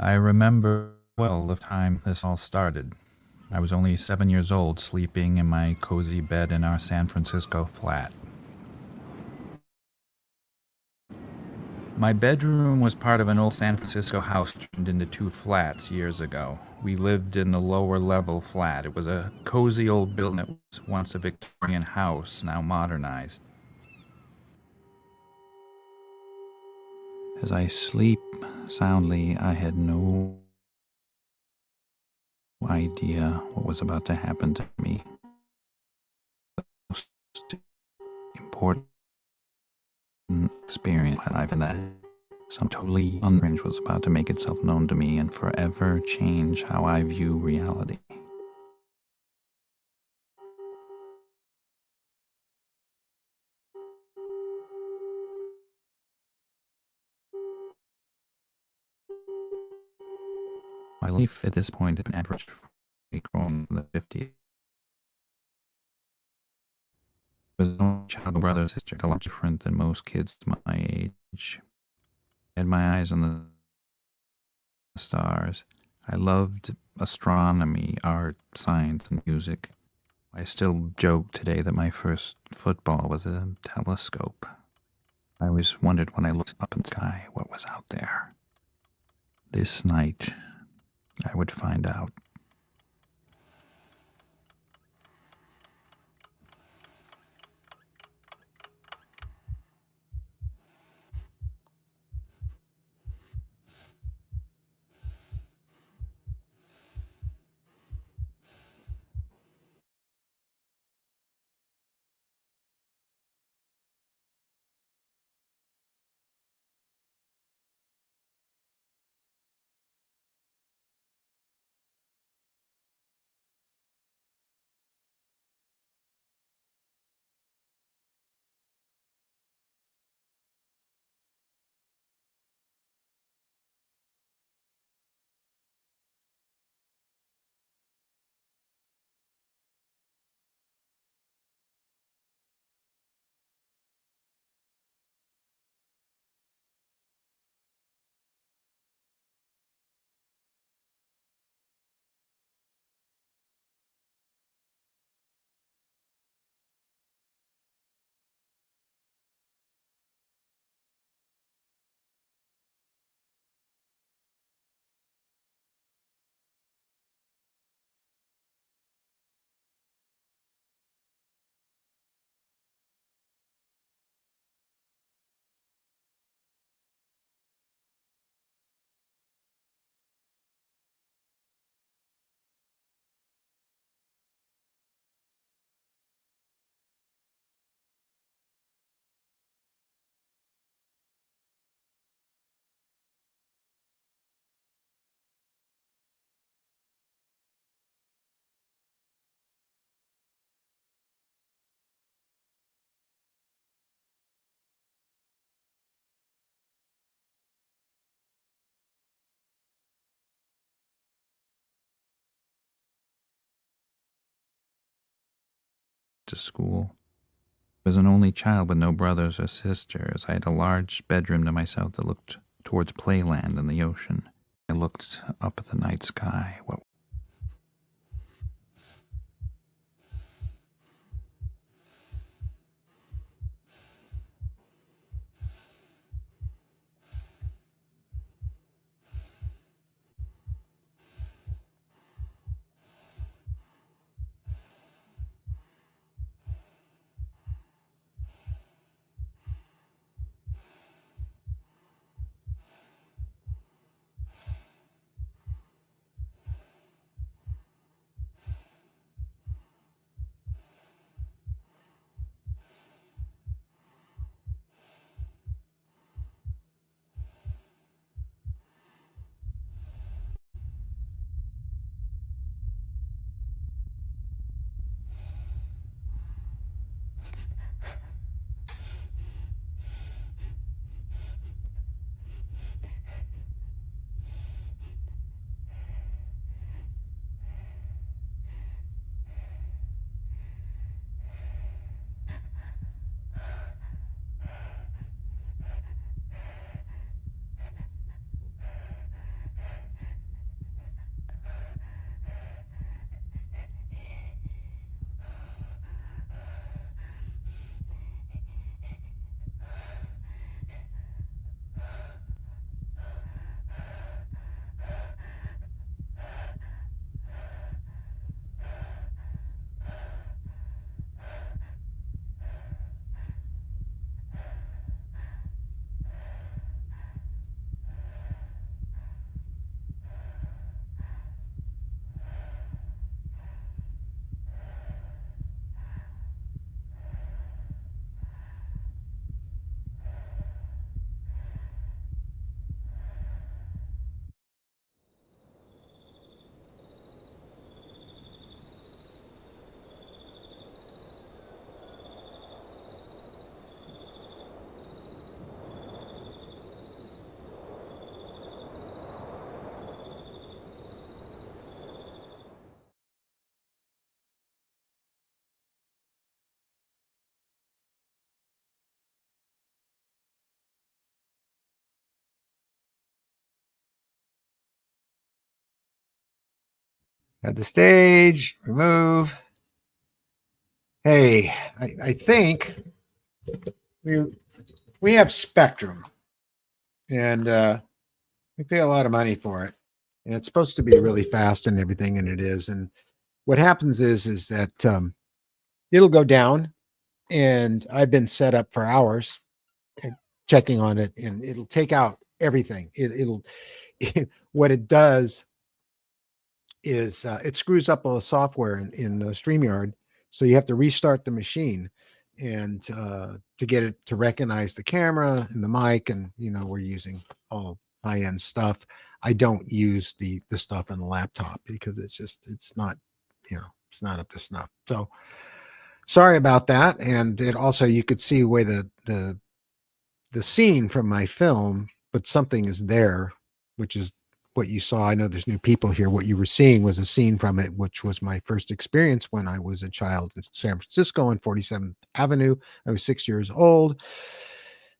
I remember well the time this all started. I was only 7 years old, sleeping in my cozy bed in our San Francisco flat. My bedroom was part of an old San Francisco house turned into two flats years ago. We lived in the lower level flat. It was a cozy old building that was once a Victorian house, now modernized. As I sleep soundly, I had no idea what was about to happen to me. The most important experience in my life, and that some totally unfringe was about to make itself known to me and forever change how I view reality. My life at this point had been average for a growing in the 50s. I was no child brother or sister, a lot different than most kids my age. I had my eyes on the stars. I loved astronomy, art, science, and music. I still joke today that my first football was a telescope. I always wondered when I looked up in the sky what was out there. This night, I would find out. To school. I was an only child with no brothers or sisters. I had a large bedroom to myself that looked towards playland and the ocean. I looked up at the night sky. What Add the stage, remove. Hey, I think we have Spectrum, and we pay a lot of money for it, and it's supposed to be really fast and everything, and it is. And what happens is that it'll go down, and I've been set up for hours and checking on it, and it'll take out everything. It'll what it does is it screws up all the software in StreamYard, so you have to restart the machine and to get it to recognize the camera and the mic, and we're using all high end stuff. I don't use the stuff in the laptop because it's not it's not up to snuff. So sorry about that. And it also, you could see where the scene from my film, but something is there, which is what you saw. I know there's new people here. What you were seeing was a scene from it, which was my first experience when I was a child in San Francisco on 47th Avenue. I was 6 years old.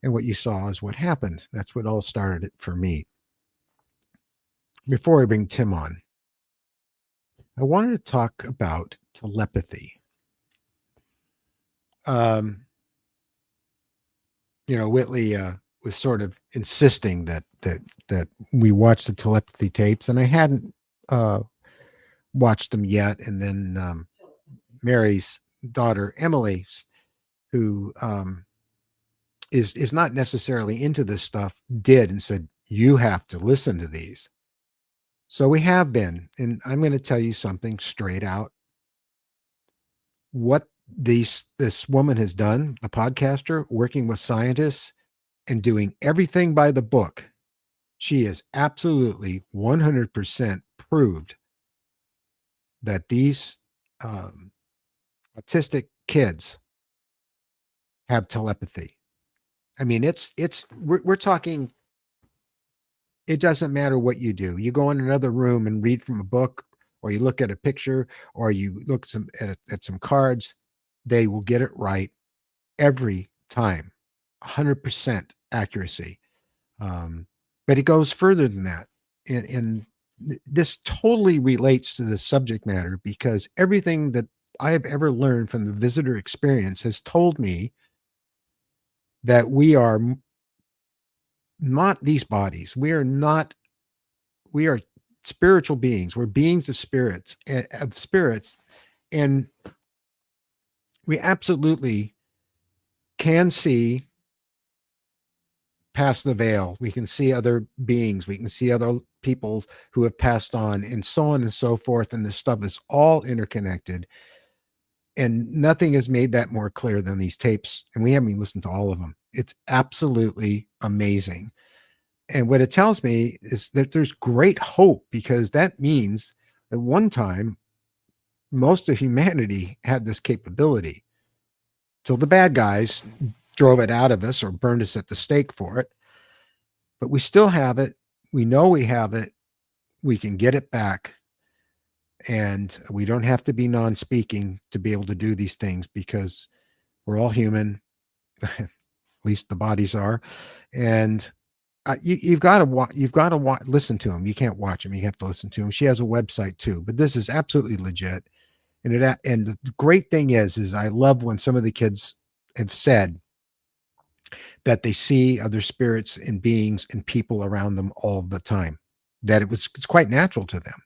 And what you saw is what happened. That's what all started it for me. Before I bring Tim on, I wanted to talk about telepathy. Whitley was sort of insisting that we watch the telepathy tapes, and I hadn't watched them yet. And then Mary's daughter Emily, who is not necessarily into this stuff, did, and said, "You have to listen to these." So we have been, and I'm going to tell you something straight out. What this woman has done, a podcaster working with scientists and doing everything by the book, she is absolutely 100% proved that these autistic kids have telepathy. I mean, we're talking. It doesn't matter what you do. You go in another room and read from a book, or you look at a picture, or you look at some cards. They will get it right every time, 100% accuracy. But it goes further than that. And this totally relates to the subject matter, because everything that I have ever learned from the visitor experience has told me that we are not these bodies. We are spiritual beings. We're beings of spirits, and we absolutely can see past the veil. We can see other beings. We can see other people who have passed on, and so on and so forth. And this stuff is all interconnected. And nothing has made that more clear than these tapes. And we haven't even listened to all of them. It's absolutely amazing. And what it tells me is that there's great hope, because that means at one time, most of humanity had this capability till the bad guys drove it out of us or burned us at the stake for it. But we still have it. We know we have it. We can get it back. And we don't have to be non-speaking to be able to do these things, because we're all human. At least the bodies are. And you've got to listen to them. You can't watch them. You have to listen to them. She has a website too, but this is absolutely legit. And the great thing is I love when some of the kids have said that they see other spirits and beings and people around them all the time, that it's quite natural to them.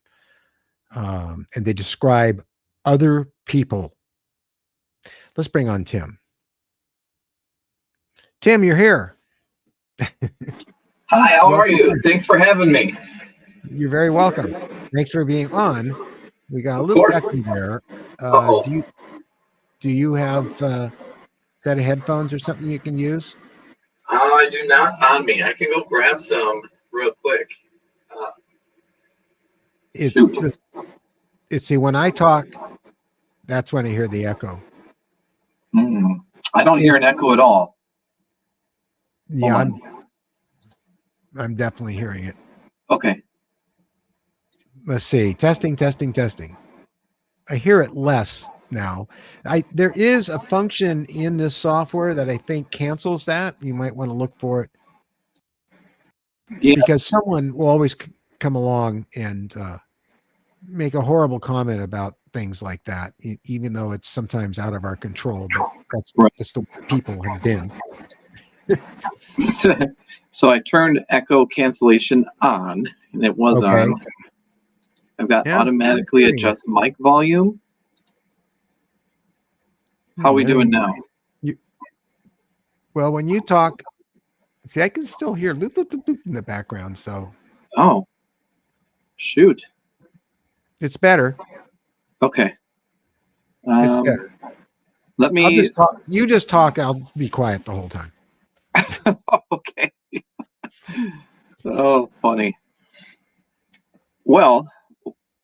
And they describe other people. Let's bring on Tim. Tim, you're here. Hi, how are you? Thanks for having me. You're very welcome. Thanks for being on. We got a little echo there. Do you have a set of headphones or something you can use? I do not on me. I can go grab some real quick. See, when I talk, that's when I hear the echo. I don't hear an echo at all. Yeah, I'm definitely hearing it. Okay. Let's see. Testing. I hear it less now. There is a function in this software that I think cancels that. You might want to look for it. Yeah. Because someone will always come along and make a horrible comment about things like that, even though it's sometimes out of our control. But Right. that's the way people have been. So I turned echo cancellation on, and it was Okay. on. I've got Yeah, automatically hearing it. adjust mic volume. How we There doing you- now? Well, when you talk, see, I can still hear loop, loop, loop, loop in the background, so Oh, shoot. it's better. Okay. It's better. Let I'll me. just talk. You just talk. I'll be quiet the whole time. Okay. Oh, funny. Well,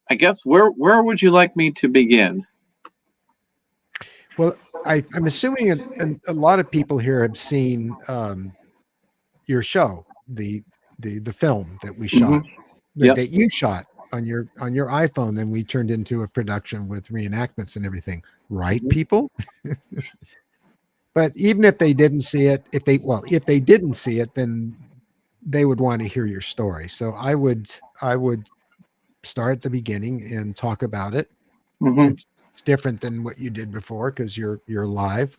I guess where would you like me to begin? Well, I'm assuming a lot of people here have seen your show, the film that we shot, Yep. that you shot on your iPhone. Then we turned into a production with reenactments and everything, right, people? But even if they didn't see it, if they didn't see it, then they would want to hear your story. So I would start at the beginning and talk about it. Mhm. It's different than what you did before because you're live.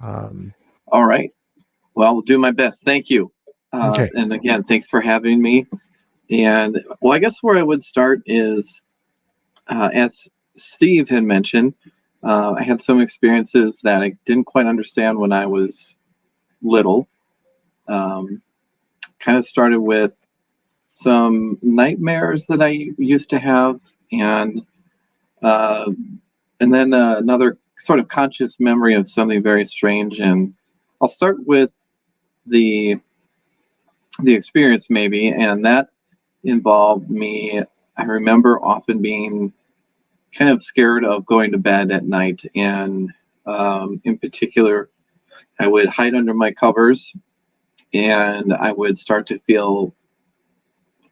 All right. Well, I'll do my best. Thank you. Okay. And again, thanks for having me. And well, I guess where I would start is, as Steve had mentioned, I had some experiences that I didn't quite understand when I was little. Kind of started with some nightmares that I used to have, and uh, then another sort of conscious memory of something very strange. And I'll start with the experience maybe, and that involved me. I remember often being kind of scared of going to bed at night, and in particular, I would hide under my covers, and I would start to feel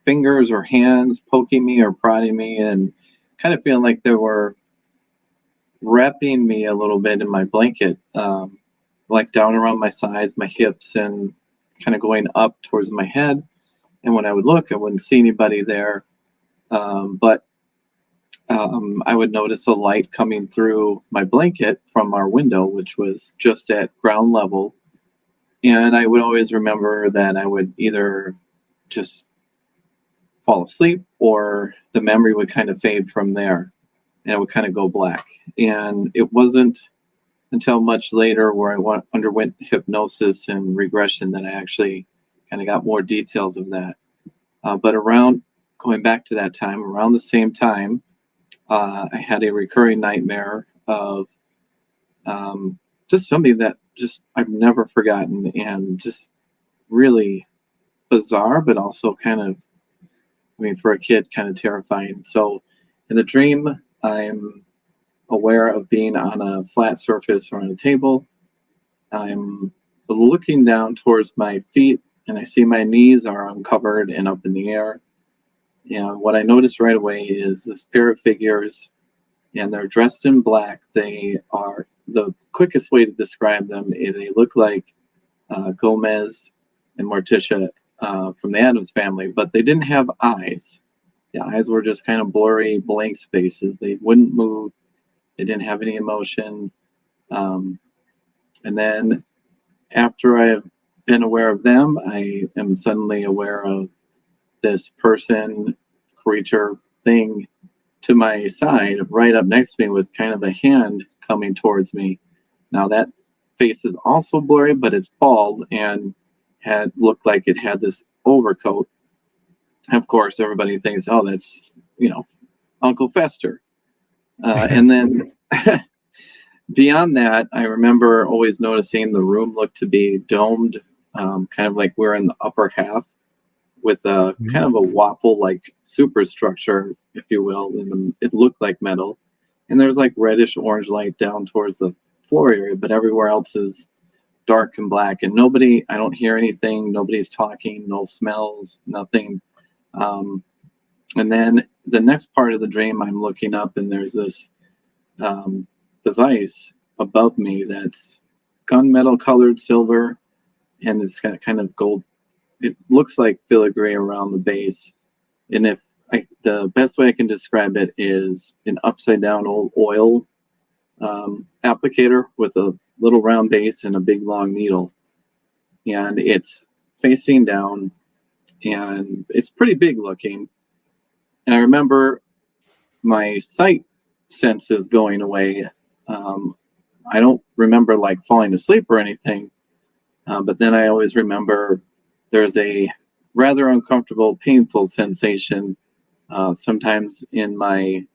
fingers or hands poking me or prodding me, and kind of feeling like they were wrapping me a little bit in my blanket, like down around my sides, my hips, and kind of going up towards my head. And when I would look, I wouldn't see anybody there, but I would notice a light coming through my blanket from our window, which was just at ground level. And I would always remember that I would either just fall asleep or the memory would kind of fade from there and it would kind of go black. And it wasn't until much later where I underwent hypnosis and regression that I actually kind of got more details of that. But around going back to that time, around the same time, I had a recurring nightmare of just something that just I've never forgotten and just really bizarre, but also kind of, I mean, for a kid, kind of terrifying. So in the dream, I'm aware of being on a flat surface or on a table. I'm looking down towards my feet and I see my knees are uncovered and up in the air. And what I notice right away is this pair of figures, and they're dressed in black. They are, the quickest way to describe them is they look like Gomez and Morticia from the Addams family, but they didn't have eyes. The eyes were just kind of blurry, blank spaces. They wouldn't move. They didn't have any emotion. And then after I have been aware of them, I am suddenly aware of this person, creature, thing to my side, right up next to me, with kind of a hand coming towards me. Now that face is also blurry, but it's bald and had looked like it had this overcoat. Of course, everybody thinks, "Oh, that's Uncle Fester." And then beyond that, I remember always noticing the room looked to be domed, kind of like we're in the upper half, with a kind of a waffle-like superstructure, if you will. And it looked like metal, and there's like reddish orange light down towards the floor area, but everywhere else is dark and black. And I don't hear anything. Nobody's talking. No smells. Nothing. And then the next part of the dream, I'm looking up, and there's this device above me that's gunmetal colored silver, and it's got kind of gold. It looks like filigree around the base. And if the best way I can describe it is an upside down old oil applicator with a little round base and a big long needle. And it's facing down, and it's pretty big looking. And I remember my sight senses going away. I don't remember like falling asleep or anything, but then I always remember there's a rather uncomfortable, painful sensation sometimes in my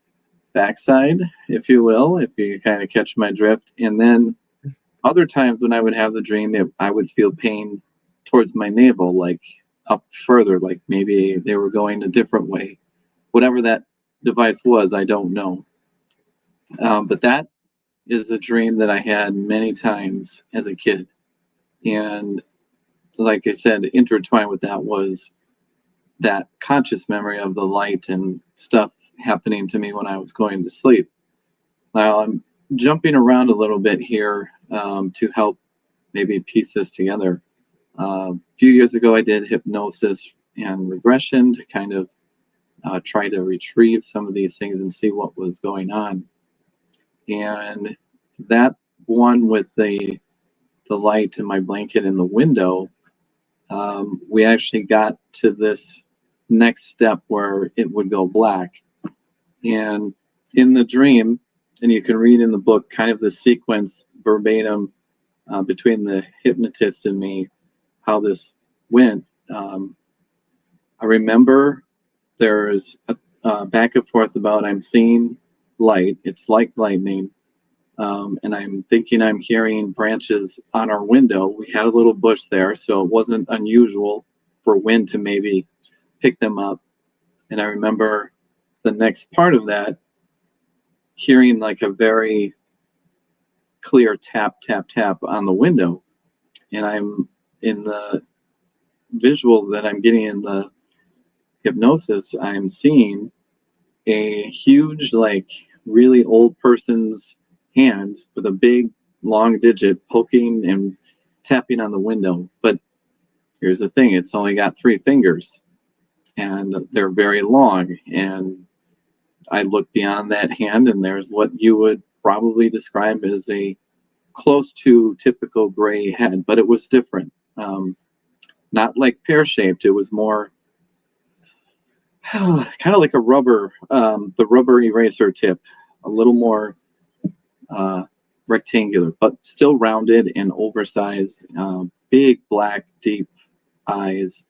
backside, if you will, if you kind of catch my drift. And then other times when I would have the dream, I would feel pain towards my navel, like up further, like maybe they were going a different way. Whatever that device was, I don't know. But that is a dream that I had many times as a kid. And like I said, intertwined with that was that conscious memory of the light and stuff happening to me when I was going to sleep. Now I'm jumping around a little bit here to help maybe piece this together. A few years ago, I did hypnosis and regression to kind of try to retrieve some of these things and see what was going on. And that one with the light and my blanket in the window, we actually got to this next step where it would go black. And in the dream, and you can read in the book kind of the sequence verbatim between the hypnotist and me, how this went. I remember there's a back and forth about I'm seeing light. It's like lightning. And I'm thinking I'm hearing branches on our window. We had a little bush there, so it wasn't unusual for wind to maybe pick them up. And I remember the next part of that, hearing like a very clear tap, tap, tap on the window. And I'm in the visuals that I'm getting in the hypnosis, I'm seeing a huge, like really old person's hand with a big long digit poking and tapping on the window. But here's the thing, it's only got 3 fingers and they're very long. And I look beyond that hand and there's what you would probably describe as a close to typical gray head, but it was different. Not like pear-shaped, it was more kind of like a rubber, the rubber eraser tip, a little more rectangular, but still rounded and oversized, big black deep eyes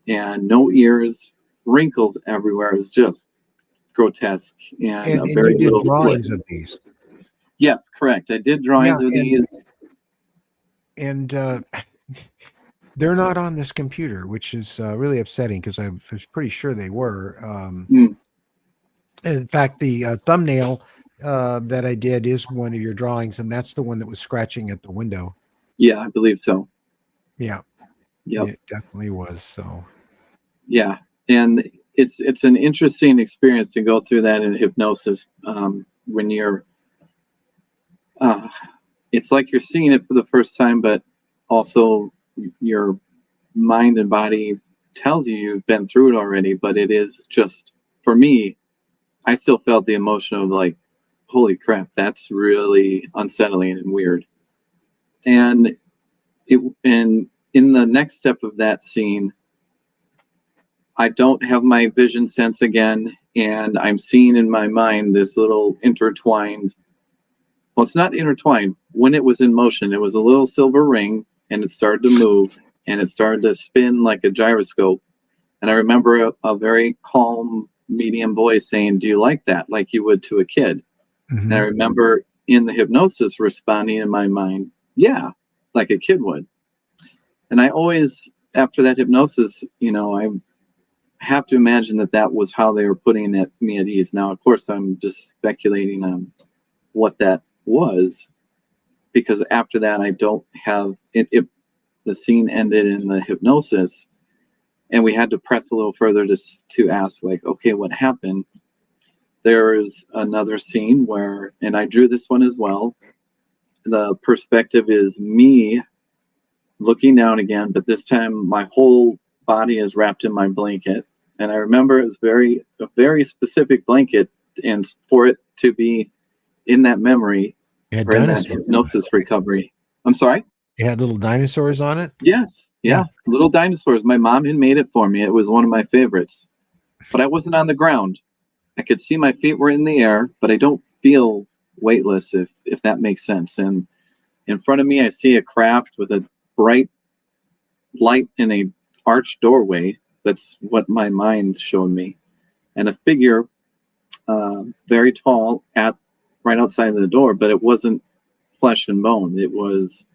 and no ears, wrinkles everywhere. It was just grotesque and a very you did little drawings slit. of these. Yes, correct. I did drawings of these. And they're not on this computer, which is really upsetting because I was pretty sure they were. In fact, the thumbnail that I did is one of your drawings, and that's the one that was scratching at the window. Yeah, I believe so. Yeah. Yep. It definitely was. So. Yeah, and it's an interesting experience to go through that in hypnosis when you're. It's like you're seeing it for the first time, but also your mind and body tells you you've been through it already. But it is just, for me, I still felt the emotion of like, holy crap, that's really unsettling and weird. And in the next step of that scene, I don't have my vision sense again, and I'm seeing in my mind this little intertwined. Well, it's not intertwined. When it was in motion, it was a little silver ring, and it started to move, and it started to spin like a gyroscope. And I remember a very calm, medium voice saying, "Do you like that?" Like you would to a kid. Mm-hmm. And I remember in the hypnosis responding in my mind, "Yeah," like a kid would. And I always, after that hypnosis, I have to imagine that was how they were putting me at ease. Now, of course, I'm just speculating on what that was, because after that, I don't have it. The scene ended in the hypnosis, and we had to press a little further to ask, like, okay, what happened? There's another scene where, and I drew this one as well. The perspective is me looking down again, but this time my whole body is wrapped in my blanket. And I remember it was a very specific blanket, and for it to be in that memory It had or in that dinosaurs. hypnosis recovery. I'm sorry? It had little dinosaurs on it. Yes. Yeah. Little dinosaurs. My mom had made it for me. It was one of my favorites. But I wasn't on the ground. I could see my feet were in the air, but I don't feel weightless, if that makes sense. And in front of me, I see a craft with a bright light in a arched doorway. That's what my mind showed me. And a figure, very tall, right outside the door, but it wasn't flesh and bone. It was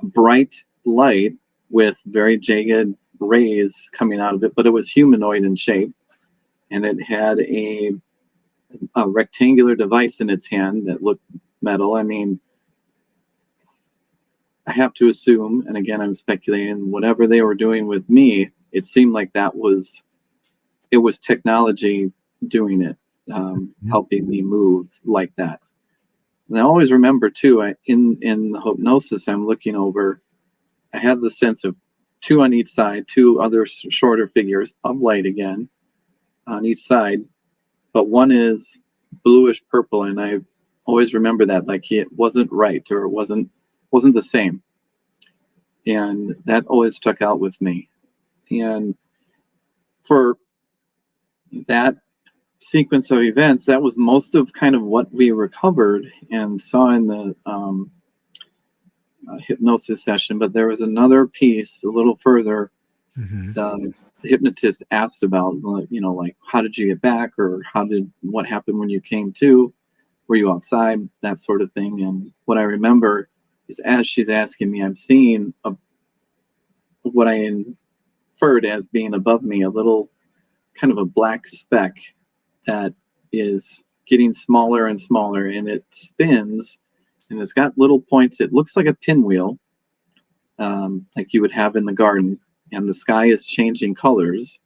bright light with very jagged rays coming out of it, but it was humanoid in shape. And it had a rectangular device in its hand that looked metal. I mean, I have to assume, and again, I'm speculating, whatever they were doing with me, it seemed like it was technology doing it, helping me move like that. And I always remember too, in the hypnosis, I'm looking over, I had the sense of two on each side, two other shorter figures of light again on each side, but one is bluish purple, and I always remember that, like it wasn't right, or it wasn't the same. And that always stuck out with me. And for that sequence of events, that was most of kind of what we recovered and saw in the hypnosis session. But there was another piece a little further. The hypnotist asked about, like, how did you get back, or what happened when you came to? Were you outside? That sort of thing. And what I remember is, as she's asking me, I'm seeing what I inferred as being above me, a little kind of a black speck that is getting smaller and smaller, and it spins, and it's got little points. It looks like a pinwheel, like you would have in the garden, and the sky is changing colors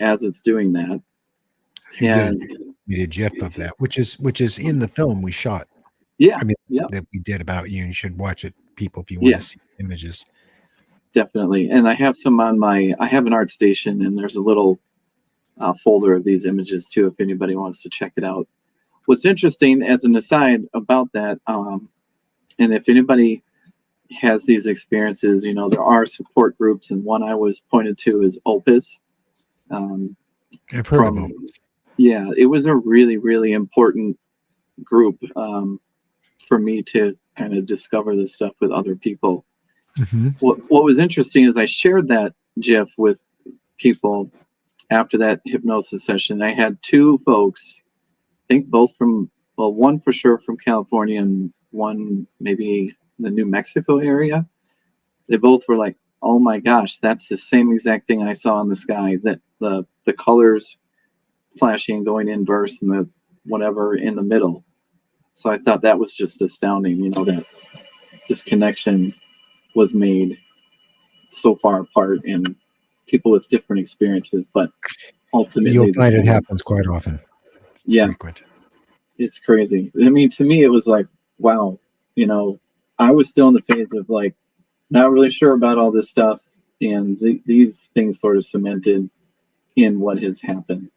as it's doing that. You did a GIF of that, which is in the film we shot. Yeah, I mean, yeah, that we did about you. You should watch it, people, if you want to see images. Definitely. And I have some I have an art station, and there's a little folder of these images too, if anybody wants to check it out. What's interesting, as an aside about that, and if anybody has these experiences, there are support groups, and one I was pointed to is Opus. I've heard of them. Yeah, it was a really, really important group for me to kind of discover this stuff with other people. What was interesting is I shared that GIF with people after that hypnosis session. I had two folks, I think both one for sure from California, and one maybe the New Mexico area. They both were like, oh my gosh, that's the same exact thing I saw in the sky, that the colors flashing and going inverse, and the whatever in the middle. So I thought that was just astounding, that this connection was made so far apart, and people with different experiences, but ultimately you'll find it happens quite often. It's frequent. It's crazy. I mean, to me, it was like, wow, I was still in the phase of like not really sure about all this stuff, and these things sort of cemented in what has happened.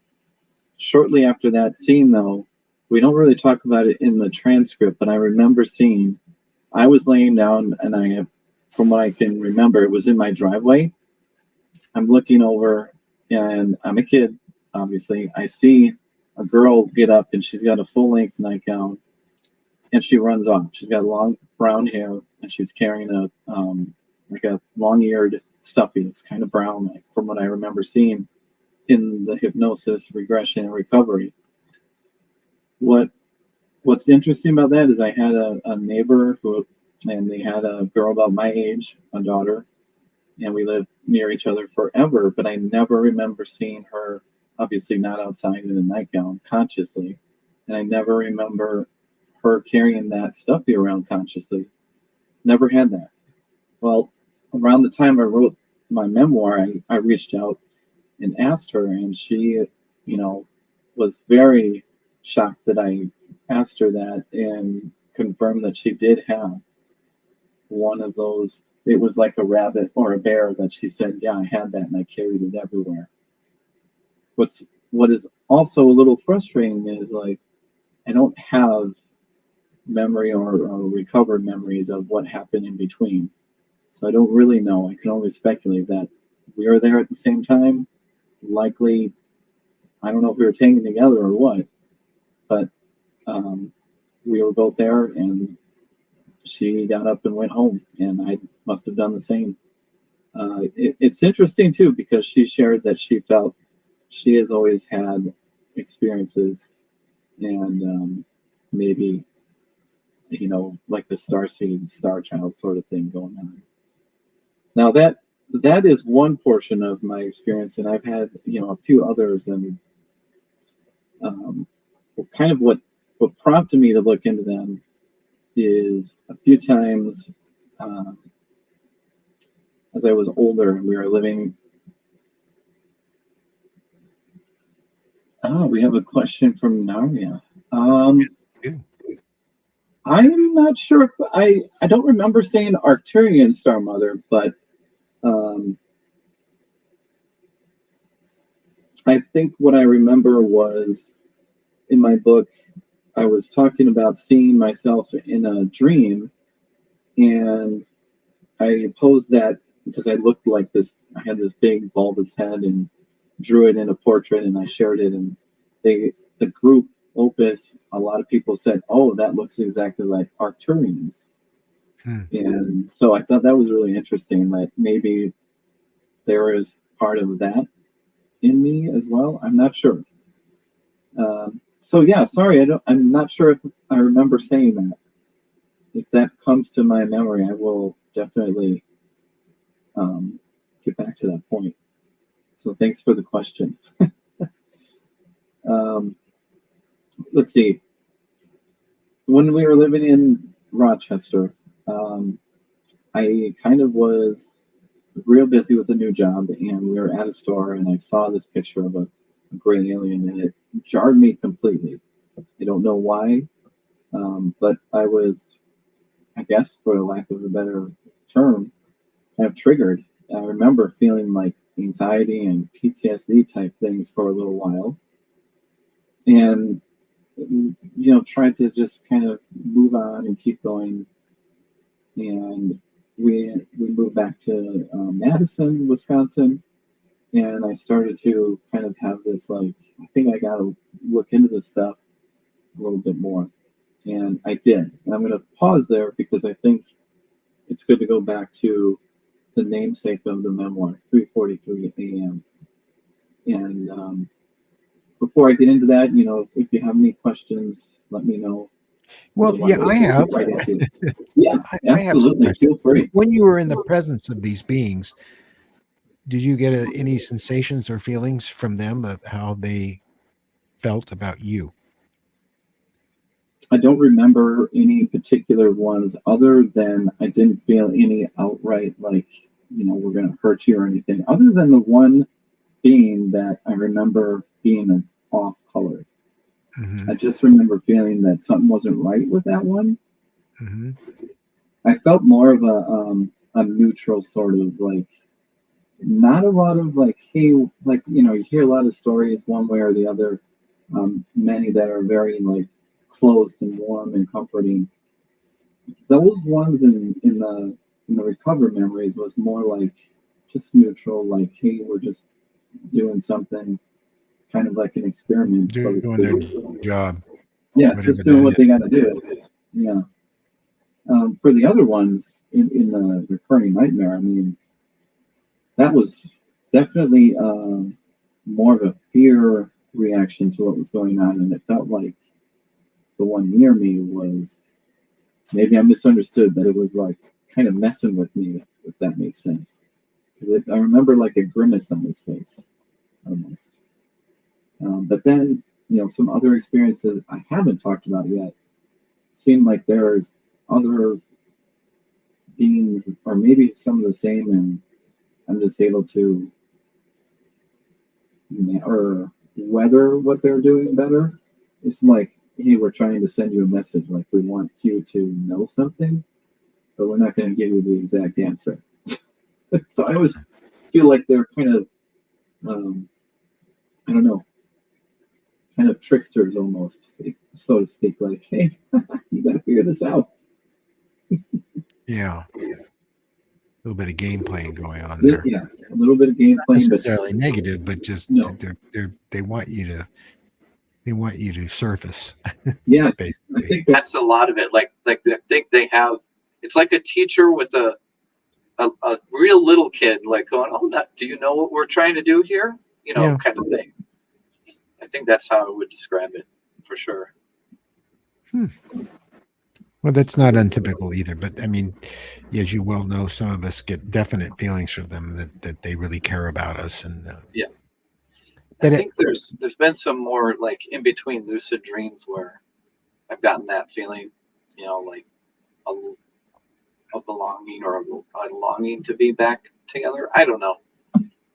Shortly after that scene, though, we don't really talk about it in the transcript, but I remember seeing, I was laying down, and from what I can remember, it was in my driveway. I'm looking over, and I'm a kid, obviously. I see a girl get up, and she's got a full-length nightgown, and she runs off. She's got long brown hair, and she's carrying a long-eared stuffy. It's kind of brown, from what I remember seeing in the hypnosis, regression, and recovery. What's interesting about that is I had a neighbor and they had a girl about my age, a daughter, and we lived near each other forever, but I never remember seeing her, obviously not outside in a nightgown, consciously, and I never remember her carrying that stuffy around consciously. Never had that. Well, around the time I wrote my memoir, I reached out and asked her, and she, was very shocked that I asked her that, and confirmed that she did have one of those. It was like a rabbit or a bear that she said, yeah, I had that, and I carried it everywhere. what is also a little frustrating is like I don't have memory or recovered memories of what happened in between. So I don't really know. I can only speculate that we were there at the same time. Likely, I don't know if we were taken together or what, but we were both there, and she got up and went home, and I must have done the same. It's interesting too because she shared that she felt she has always had experiences, and maybe like the starseed, star child sort of thing going on. Now that is one portion of my experience, and I've had a few others, and um, kind of what prompted me to look into them is a few times um, as I was older and we were living. Oh, we have a question from Naria. Yeah. I'm not sure if I don't remember saying Arcturian Star Mother, but um, I think what I remember was in my book, I was talking about seeing myself in a dream, and I posed that because I looked like this. I had this big bulbous head and drew it in a portrait, and I shared it. And the group Opus, a lot of people said, "Oh, that looks exactly like Arcturians." And so I thought that was really interesting. That maybe there is part of that in me as well. I'm not sure. So yeah, sorry, I'm not sure if I remember saying that. If that comes to my memory, I will definitely get back to that point. So thanks for the question. um, let's see. When we were living in Rochester, I kind of was real busy with a new job, and we were at a store, and I saw this picture of a gray alien, and it jarred me completely. I don't know why, but I was, I guess, for lack of a better term, kind of triggered. I remember feeling like anxiety and PTSD type things for a little while, and tried to just kind of move on and keep going. And we moved back to Madison, Wisconsin, and I started to kind of have this like, I think I got to look into this stuff a little bit more, and I did. And I'm going to pause there because I think it's good to go back to the namesake of the memoir, 3:43 a.m. And before I get into that, if you have any questions, let me know. Well, yeah, I have. Right into it. Yeah, I have some absolutely. questions. Feel free. When you were in the presence of these beings, did you get any sensations or feelings from them of how they felt about you? I don't remember any particular ones other than I didn't feel any outright like, we're going to hurt you or anything, other than the one being that I remember being off color. Mm-hmm. I just remember feeling that something wasn't right with that one. Mm-hmm. I felt more of a neutral sort of like, not a lot of like, hey, like, you hear a lot of stories one way or the other, many that are very like close and warm and comforting. Those ones in the recovered memories was more like just neutral, like, hey, we're just doing something, kind of like an experiment, so to Doing their speak. job. Yeah, it's just doing what they got to do. Yeah. For the other ones in the recurring nightmare, I mean, that was definitely more of a fear reaction to what was going on, and it felt like the one near me was, maybe I misunderstood, but it was like kind of messing with me, if that makes sense. Because I remember like a grimace on his face, almost. But then, some other experiences I haven't talked about yet seem like there's other beings, or maybe some of the same, and I'm just able to, or weather what they're doing better. It's like, hey, we're trying to send you a message, like we want you to know something, but we're not going to give you the exact answer. So I always feel like they're kind of, I don't know, kind of tricksters almost, so to speak. Like, hey, you got to figure this out. Yeah. A little bit of game playing going on there. Yeah, a little bit of game Not playing, but necessarily negative, but just no. they want you to surface. Yes, I Basically. think that's a lot of it. Like I think they have. It's like a teacher with a real little kid, like going, "Oh, do you know what we're trying to do here?" You know, Yeah. kind of thing. I think that's how I would describe it, for sure. Well, that's not untypical either, but I mean, as you well know, some of us get definite feelings from them that they really care about us, and Yeah. But I think there's been some more like in between lucid dreams where I've gotten that feeling, you know, like a, a belonging or a longing to be back together. I don't know.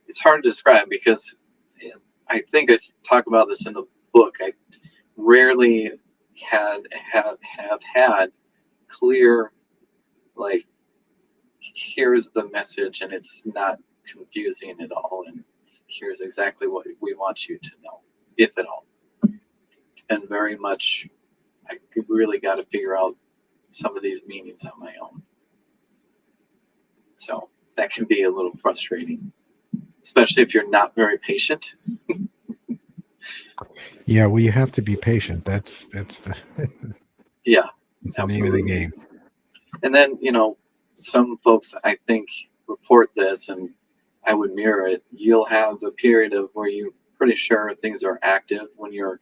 It's hard to describe because I think I talk about this in the book. I rarely have had clear, like, here's the message and it's not confusing at all, and here's exactly what we want you to know, if at all. And very much I really got to figure out some of these meanings on my own, so that can be a little frustrating, especially if you're not very patient. yeah, well, you have to be patient. That's the, Yeah, that's the name of the game. And then, you know, some folks I think report this, and I would mirror it. You'll have the period of where you're pretty sure things are active when you're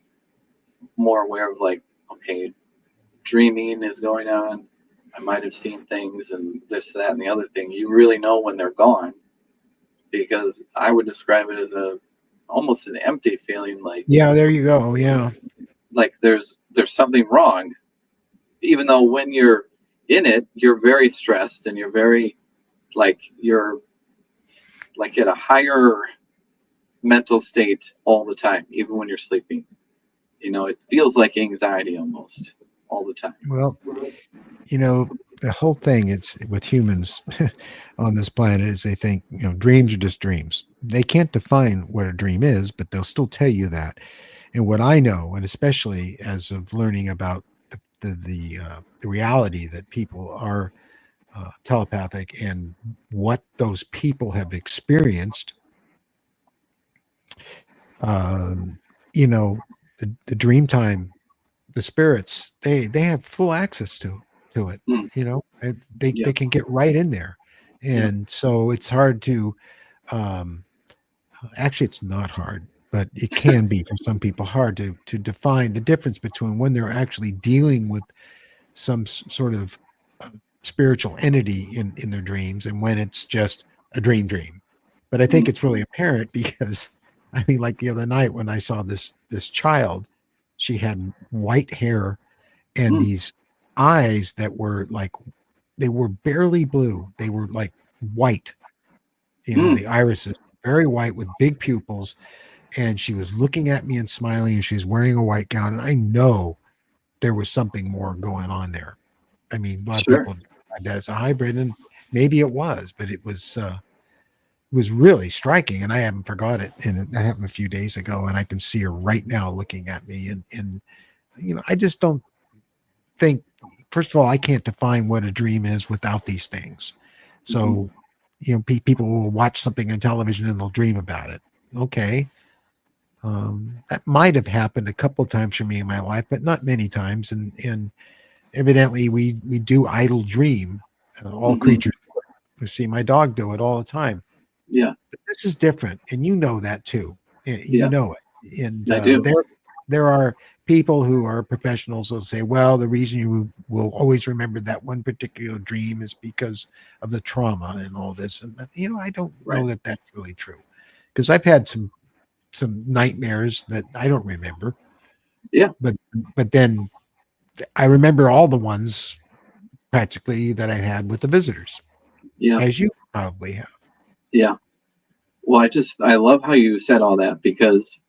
more aware of, like, okay, dreaming is going on. I might have seen things and this, that, and the other thing. You really know when they're gone, because I would describe it as almost an empty feeling, like, Yeah, there you go. Yeah, like there's something wrong, even though when you're in it, you're very stressed and you're very, like, you're like at a higher mental state all the time, even when you're sleeping. You know, it feels like anxiety almost all the time. well, you know, the whole thing it's with humans on this planet is they think, dreams are just dreams. They can't define what a dream is, but they'll still tell you that. And what I know, and especially as of learning about the reality that people are telepathic and what those people have experienced, um, you know, the dream time, the spirits, they have full access to it, Mm, and they yeah, can get right in there. yeah, And so it's hard to, um, actually, it's not hard, but it can be for some people hard to define the difference between when they're actually dealing with some sort of uh, spiritual entity in their dreams and when it's just a dream. But I think mm, it's really apparent because, I mean, like the other night when I saw this child, she had white hair and mm, these eyes that were like, they were barely blue. They were like white, mm, the irises very white with big pupils. And she was looking at me and smiling, and she was wearing a white gown. And I know there was something more going on there. I mean, a lot of sure, people describe that as a hybrid, and maybe it was, but it was really striking, and I haven't forgot it. And that happened a few days ago, and I can see her right now looking at me. And I just don't think. First of all, I can't define what a dream is without these things. So, people will watch something on television and they'll dream about it. Okay, that might have happened a couple of times for me in my life, but not many times. And evidently, we do idle dream. All mm-hmm, creatures. You see my dog do it all the time. yeah, But this is different, and you know that too. You yeah, know it. And I do. there are people who are professionals who'll say, well, the reason you will always remember that one particular dream is because of the trauma and all this. And I don't Right. know that that's really true, because I've had some nightmares that I don't remember. Yeah. But then I remember all the ones practically that I had with the visitors, Yeah. as you probably have. Yeah. Well, I love how you said all that, because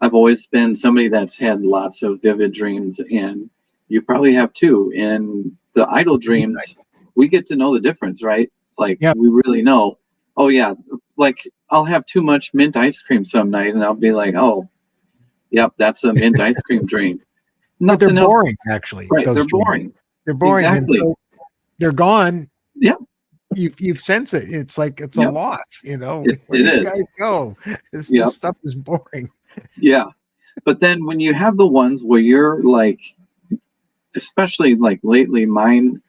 I've always been somebody that's had lots of vivid dreams, and you probably have too. And the idle dreams, we get to know the difference, right? Like, Yeah. we really know, oh yeah, like I'll have too much mint ice cream some night, and I'll be like, oh, yep, that's a mint ice cream dream. But they're Nothing else. boring, actually. Right, Those they're dreams. boring. They're boring. Exactly. And so they're gone. Yep. You sense it. It's like it's a Yep. loss, you know. It Where these is. guys go? This Yep. stuff is boring. Yeah. But then when you have the ones where you're like, especially like lately, mine,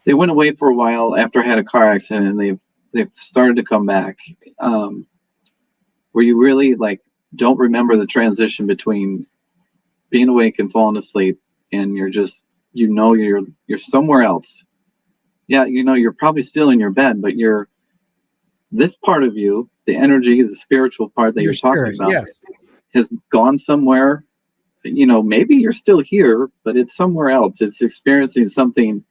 they went away for a while after I had a car accident, and they've started to come back. Where you really like don't remember the transition between being awake and falling asleep, and you're just you're somewhere else. Yeah, you're probably still in your bed, but you're this part of you, the energy, the spiritual part that Your you're talking spirit, about, yes. has gone somewhere. Maybe you're still here, but it's somewhere else. It's experiencing something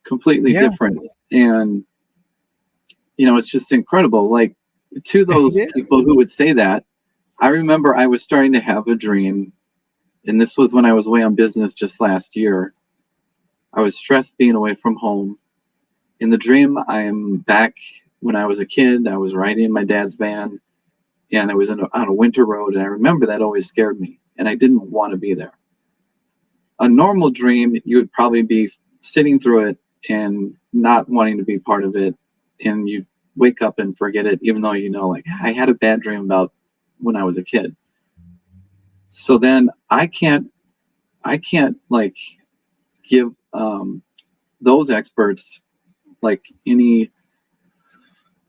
completely Yeah. different. And, it's just incredible. Like, to those It is. people who would say that, I remember I was starting to have a dream, and this was when I was away on business just last year. I was stressed being away from home. In the dream, I am back when I was a kid. I was riding in my dad's van, and I was on a winter road, and I remember that always scared me, and I didn't want to be there. A normal dream, you would probably be sitting through it and not wanting to be part of it, and you wake up and forget it, even though like, I had a bad dream about when I was a kid. So then I can't like give those experts like any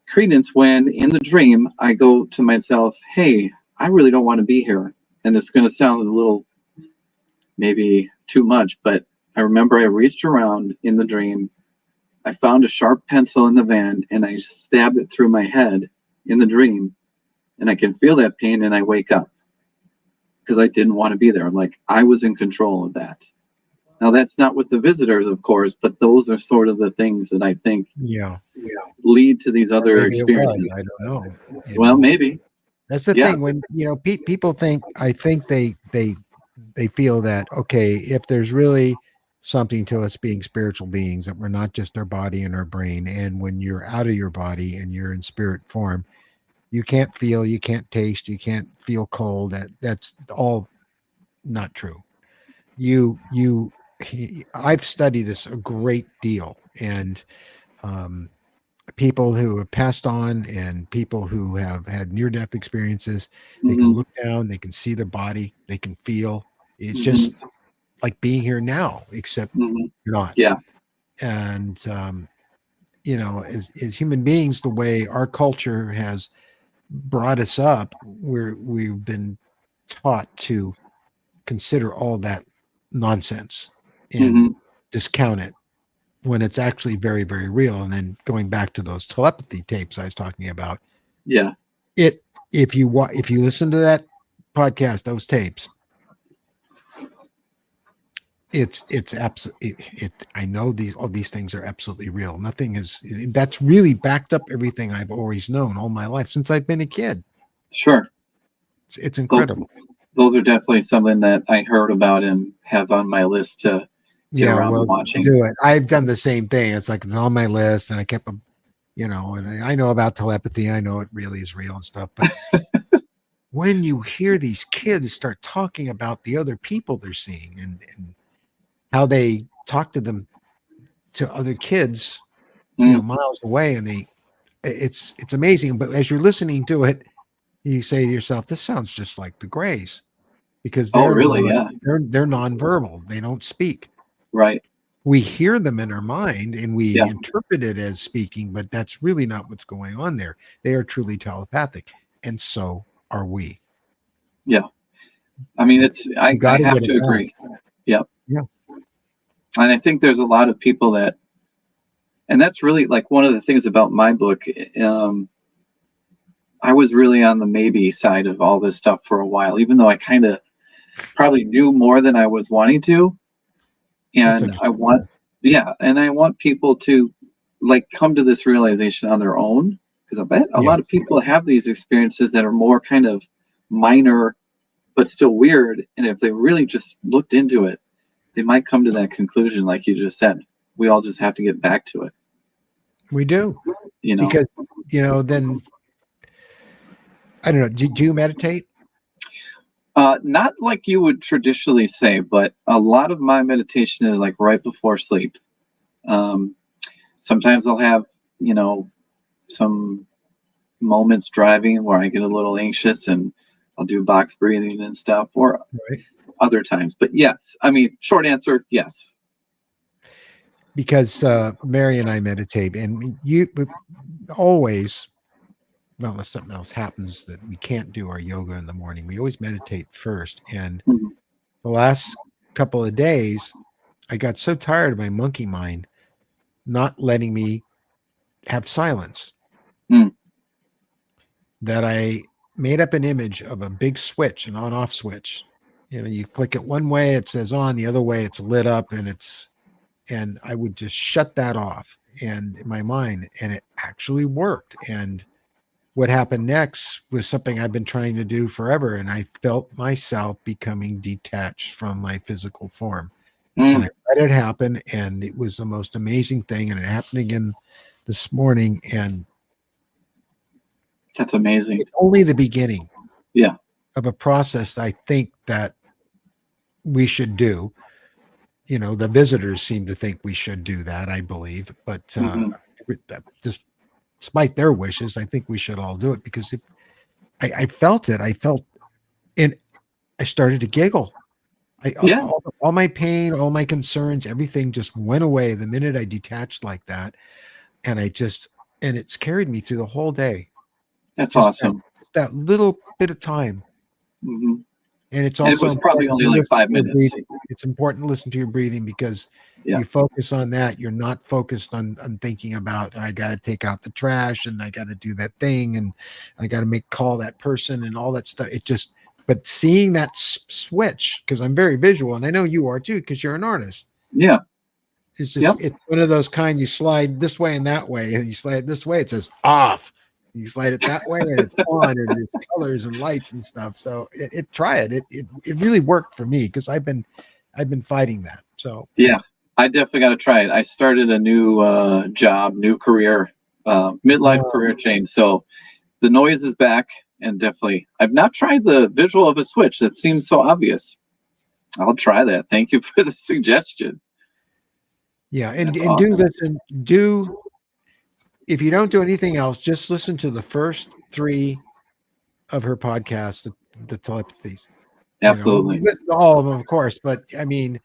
credence when in the dream I go to myself, hey, I really don't want to be here. And it's going to sound a little maybe too much, but I remember I reached around in the dream, I found a sharp pencil in the van, and I stabbed it through my head in the dream, and I can feel that pain, and I wake up because I didn't want to be there. Like, I was in control of that. Now, that's not with the visitors, of course, but those are sort of the things that I think lead to these other Maybe experiences. I don't know. Well, maybe. That's the thing. When people think, I think they feel that, okay, if there's really something to us being spiritual beings, that we're not just our body and our brain, and when you're out of your body and you're in spirit form, you can't feel, you can't taste, you can't feel cold. That's all not true. I've studied this a great deal, and people who have passed on and people who have had near-death experiences, they can look down, they can see their body, they can feel. It's just like being here now, except not. Yeah. And as human beings, the way our culture has brought us up, we've been taught to consider all that nonsense and discount it when it's actually very, very real. And then going back to those telepathy tapes I was talking about, if you listen to that podcast, those tapes, it's absolutely I know all these things are absolutely real. Nothing is that's really backed up everything I've always known all my life since I've been a kid. Sure. It's incredible. Those are definitely something that I heard about and have on my list to get around to watching. Do it. I've done the same thing. It's like it's on my list, and I kept and I know about telepathy. I know it really is real and stuff. But when you hear these kids start talking about the other people they're seeing and how they talk to them, to other kids, miles away, and it's amazing. But as you're listening to it, you say to yourself, "This sounds just like the Greys," because they're they're nonverbal. They don't speak. Right. We hear them in our mind and we interpret it as speaking, but that's really not what's going on there. They are truly telepathic, and so are we. Yeah. I mean, I have to agree. Yep. Yeah. And I think there's a lot of people and that's really like one of the things about my book. I was really on the maybe side of all this stuff for a while, even though I kind of probably knew more than I was wanting to. And I want people to like come to this realization on their own, because I bet a lot of people have these experiences that are more kind of minor, but still weird. And if they really just looked into it, they might come to that conclusion, like you just said. We all just have to get back to it. We do. you know. Because, then I don't know. Do you meditate? Not like you would traditionally say, but a lot of my meditation is like right before sleep. Um, Sometimes I'll have, some moments driving where I get a little anxious and I'll do box breathing and stuff, or Right. other times. But yes, I mean, short answer, yes. Because Mary and I meditate, and you always, well, unless something else happens that we can't do our yoga in the morning, we always meditate first. And Mhm. the last couple of days, I got so tired of my monkey mind not letting me have silence Mm. that I made up an image of a big switch, an on-off switch. You click it one way, it says on, the other way it's lit up, and I would just shut that off and in my mind, and it actually worked. And what happened next was something I've been trying to do forever, and I felt myself becoming detached from my physical form. And Mm. I let it happen, and it was the most amazing thing. And it happened again this morning, and That's amazing. it's only the beginning Yeah. of a process I think that we should do. The visitors seem to think we should do that, I believe, but Mhm. just despite their wishes, I think we should all do it, because if I felt it, and I started to giggle. Yeah. All my pain, all my concerns, everything just went away the minute I detached like that. And and it's carried me through the whole day. That's Just awesome. that little bit of time. Hmm. And it's And it also was probably important only to like listen 5 to your minutes. breathing. It's important to listen to your breathing, because Yeah. you focus on that. You're not focused on thinking about, I got to take out the trash, and I got to do that thing, and I got to call that person and all that stuff. But seeing that switch, because I'm very visual, and I know you are too, because you're an artist. Yeah. It's Yep. it's one of those kind, you slide this way and that way, and you slide it this way, it says off. You slide it that way and it's on, and there's colors and lights and stuff. So try it. It really worked for me, because I've been fighting that. So Yeah. I definitely got to try it. I started a new job, new career, midlife career change. So the noise is back, and definitely, I've not tried the visual of a switch. That seems so obvious. I'll try that. Thank you for the suggestion. yeah, and That's do awesome. listen. If you don't do anything else, just listen to the first 3 of her podcasts, the telepathies. Absolutely. Listen to all of them, of course, but I mean,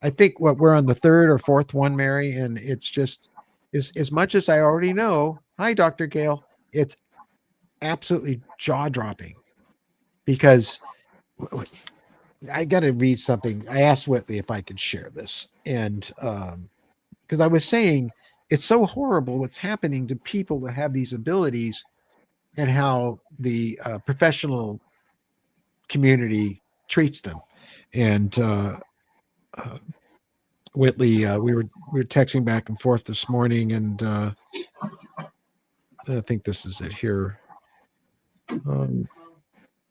I think we're on the 3rd or 4th one, Mary, and it's just as much as I already know. Hi, Dr. Gale. It's absolutely jaw dropping, because I got to read something. I asked Whitley if I could share this, and because I was saying it's so horrible what's happening to people that have these abilities, and how the professional community treats them. And Whitley, we were texting back and forth this morning, and I think this is it here.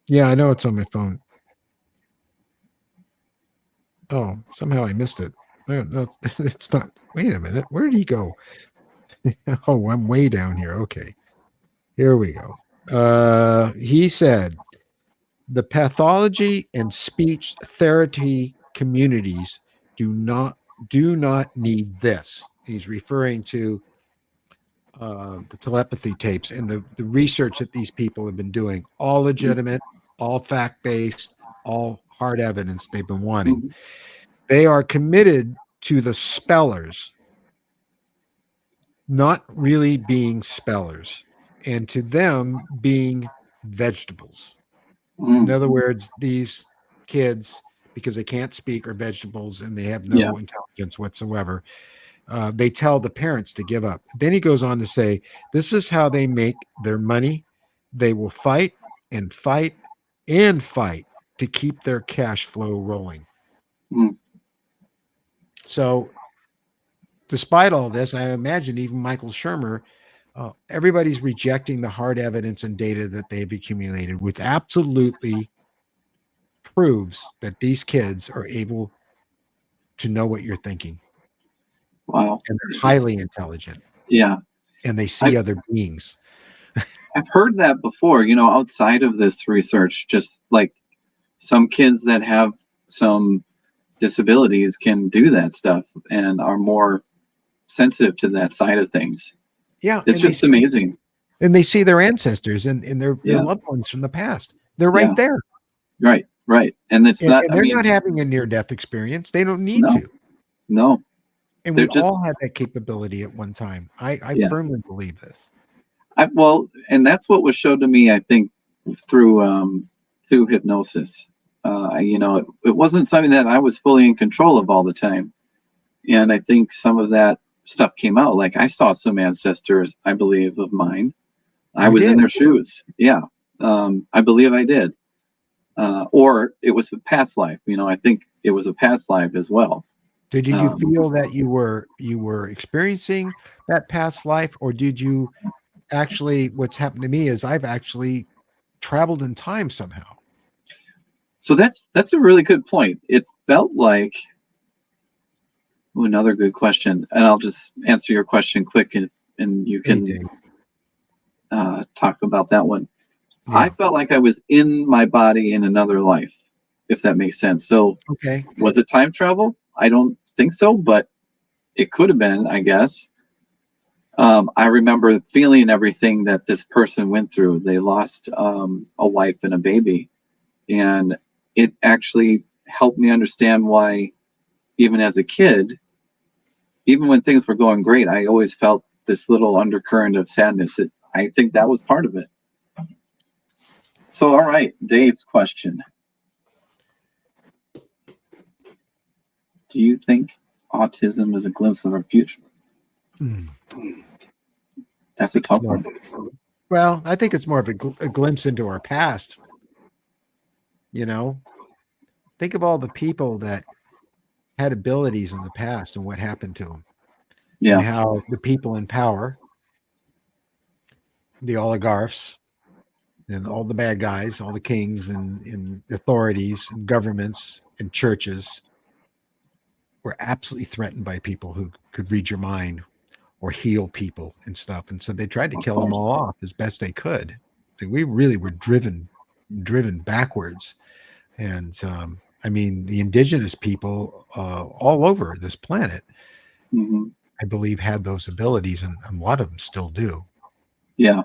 Yeah, I know it's on my phone. Oh, somehow I missed it. No, it's not. Wait a minute. Where did he go? Oh, I'm way down here. Okay. Here we go. He said the pathology and speech therapy communities do not need this. He's referring to the telepathy tapes and the research that these people have been doing. All legitimate, all fact-based, all hard evidence they've been wanting. Mhm. They are committed to the spellers not really being spellers, and to them being vegetables. In Mm. other words, these kids, because they can't speak, are vegetables, and they have Yeah. no intelligence whatsoever. They tell the parents to give up. Then he goes on to say, this is how they make their money. They will fight and fight and fight to keep their cash flow rolling. Mm. So despite all this, I imagine even Michael Shermer, everybody's rejecting the hard evidence and data that they've accumulated, which absolutely proves that these kids are able to know what you're thinking, Wow. and they're highly intelligent. Yeah. and they see other beings. I've heard that before, outside of this research, just like some kids that have some disabilities can do that stuff and are more sensitive to that side of things. Yeah. It's just amazing. And they see their ancestors and their Yeah. loved ones from the past. They're right there. Right. And it's And, not, and they're not having a near-death experience. They don't need to. No. And They're we all had that capability at one time. I firmly believe this. And that's what was showed to me, I think, through hypnosis. It wasn't something that I was fully in control of all the time. And I think some of that stuff came out. Like I saw some ancestors, I believe, of mine. I was in their shoes. Yeah. I believe I did. Or it was a past life. I think it was a past life as well. Did you feel that you were experiencing that past life, or did you actually, what's happened to me is I've actually traveled in time somehow? So that's a really good point. It felt like another good question, and I'll just answer your question quick, and you can talk about that one. Yeah. I felt like I was in my body in another life, if that makes sense. So, was it time travel? I don't think so, but it could have been, I guess. I remember feeling everything that this person went through. They lost a wife and a baby, and it actually helped me understand why, even as a kid, even when things were going great, I always felt this little undercurrent of sadness. I think that was part of it. So, all right, Dave's question. Do you think autism is a glimpse of our future? That's a tough one. Well, I think it's more of a glimpse into our past. Think of all the people that had abilities in the past and what happened to them. Yeah. And how the people in power, the oligarchs, and all the bad guys, all the kings and authorities and governments and churches were absolutely threatened by people who could read your mind or heal people and stuff. And so they tried to kill them all off as best they could. So we really were driven backwards. And the indigenous people all over this planet, I believe, had those abilities, and a lot of them still do. Yeah.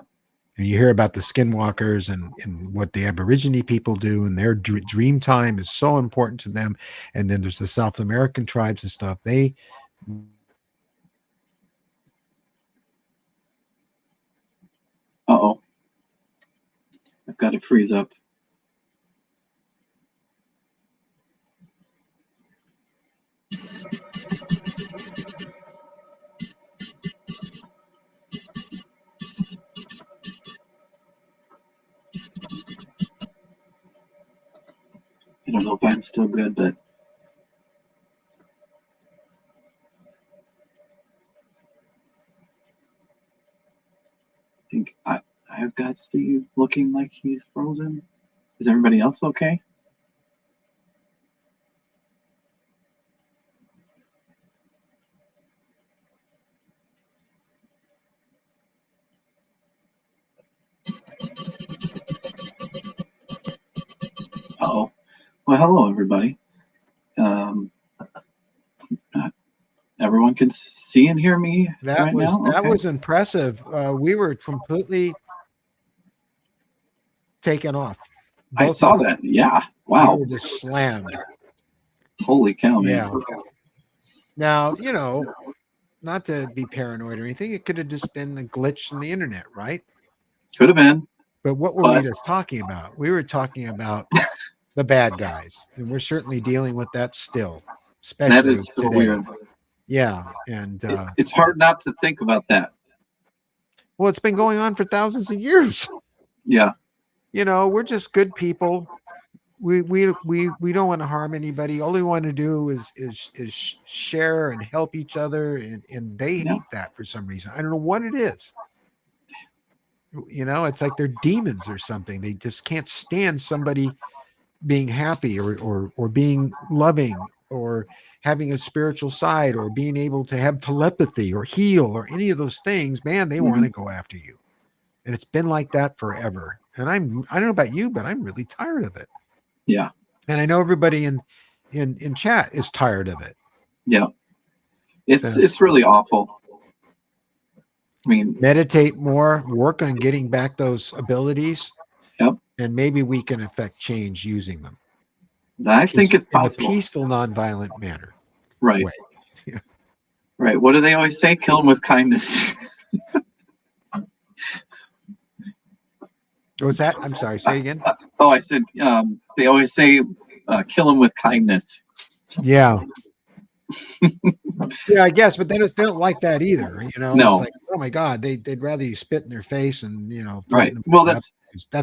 And you hear about the skinwalkers and what the Aborigine people do, and their dream time is so important to them. And then there's the South American tribes and stuff. Uh-oh. I've got to freeze up. I don't know if I'm still good, but I think I've got Steve looking like he's frozen. Is everybody else okay? Uh-oh. Well, hello, everybody. Everyone can see and hear me now? That was impressive. We were completely taken off. I saw that. Yeah. Wow. We were just slammed. Holy cow, man. Yeah. Now, not to be paranoid or anything, it could have just been a glitch in the internet, right? Could have been. But what were we just talking about? We were talking about the bad guys, and we're certainly dealing with that still, especially that is so today. Weird. Yeah, and it's hard not to think about that. Well, it's been going on for thousands of years. Yeah. We're just good people. We don't want to harm anybody. All we want to do is share and help each other, and they hate that for some reason. I don't know what it is. It's like they're demons or something. They just can't stand somebody being happy or being loving or having a spiritual side or being able to have telepathy or heal or any of those things, man, they want to go after you. And it's been like that forever. And I don't know about you, but I'm really tired of it. Yeah. And I know everybody in chat is tired of it. Yeah. It's really awful. I mean, meditate more, work on getting back those abilities. Yep. And maybe we can affect change using them. I think it's possible. In a peaceful, nonviolent manner. Right. Yeah. Right. What do they always say? Kill them with kindness. What's that? I'm sorry. Say again. I said they always say kill them with kindness. Yeah. Yeah, I guess, but they don't like that either. No. It's like, oh my God, they'd rather you spit in their face and Right. Well, that's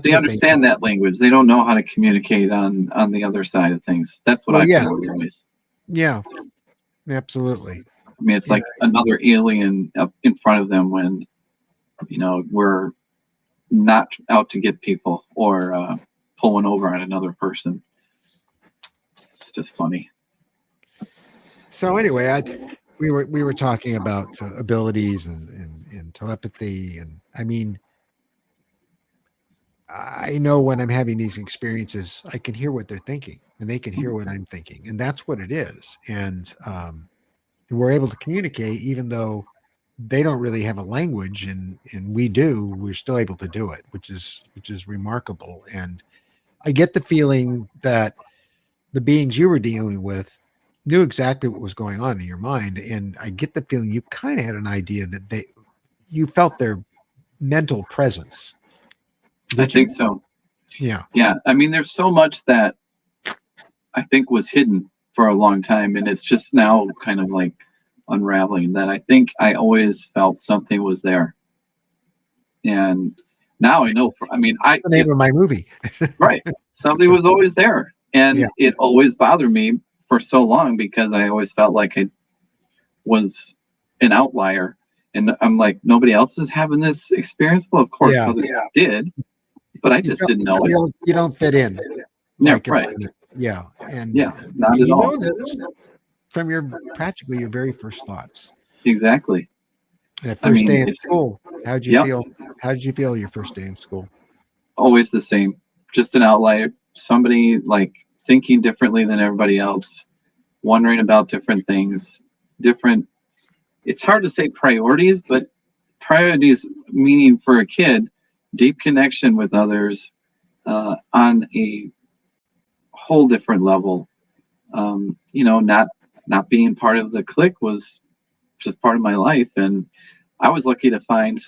they understand that language. They don't know how to communicate on the other side of things. That's what I found anyways. Yeah. Absolutely. I mean, it's like another alien up in front of them when we're not out to get people or pull one over on another person. It's just funny. So anyway, we were talking about abilities and telepathy, and I mean, I know when I'm having these experiences, I can hear what they're thinking, and they can hear what I'm thinking, and that's what it is. And we're able to communicate, even though they don't really have a language, and we do. We're still able to do it, which is remarkable. And I get the feeling that the beings you were dealing with knew exactly what was going on in your mind, and I get the feeling you kind of had an idea that you felt their mental presence. I think so. Yeah. Yeah. I mean, there's so much that I think was hidden for a long time, and it's just now kind of like unraveling that I think I always felt something was there. And now I know, the name of my movie. Right. Something was always there. And it always bothered me for so long because I always felt like I was an outlier. And I'm like, nobody else is having this experience. Well, of course, others did, but I just didn't know it. You don't fit in. Yeah, right. Yeah. And not at all. Know this from your very first thoughts. Exactly. And first day in school, how did you feel? How did you feel your first day in school? Always the same. Just an outlier. Somebody like thinking differently than everybody else, wondering about different things, it's hard to say priorities, but priorities meaning for a kid, deep connection with others on a whole different level. Not being part of the clique was just part of my life. And I was lucky to find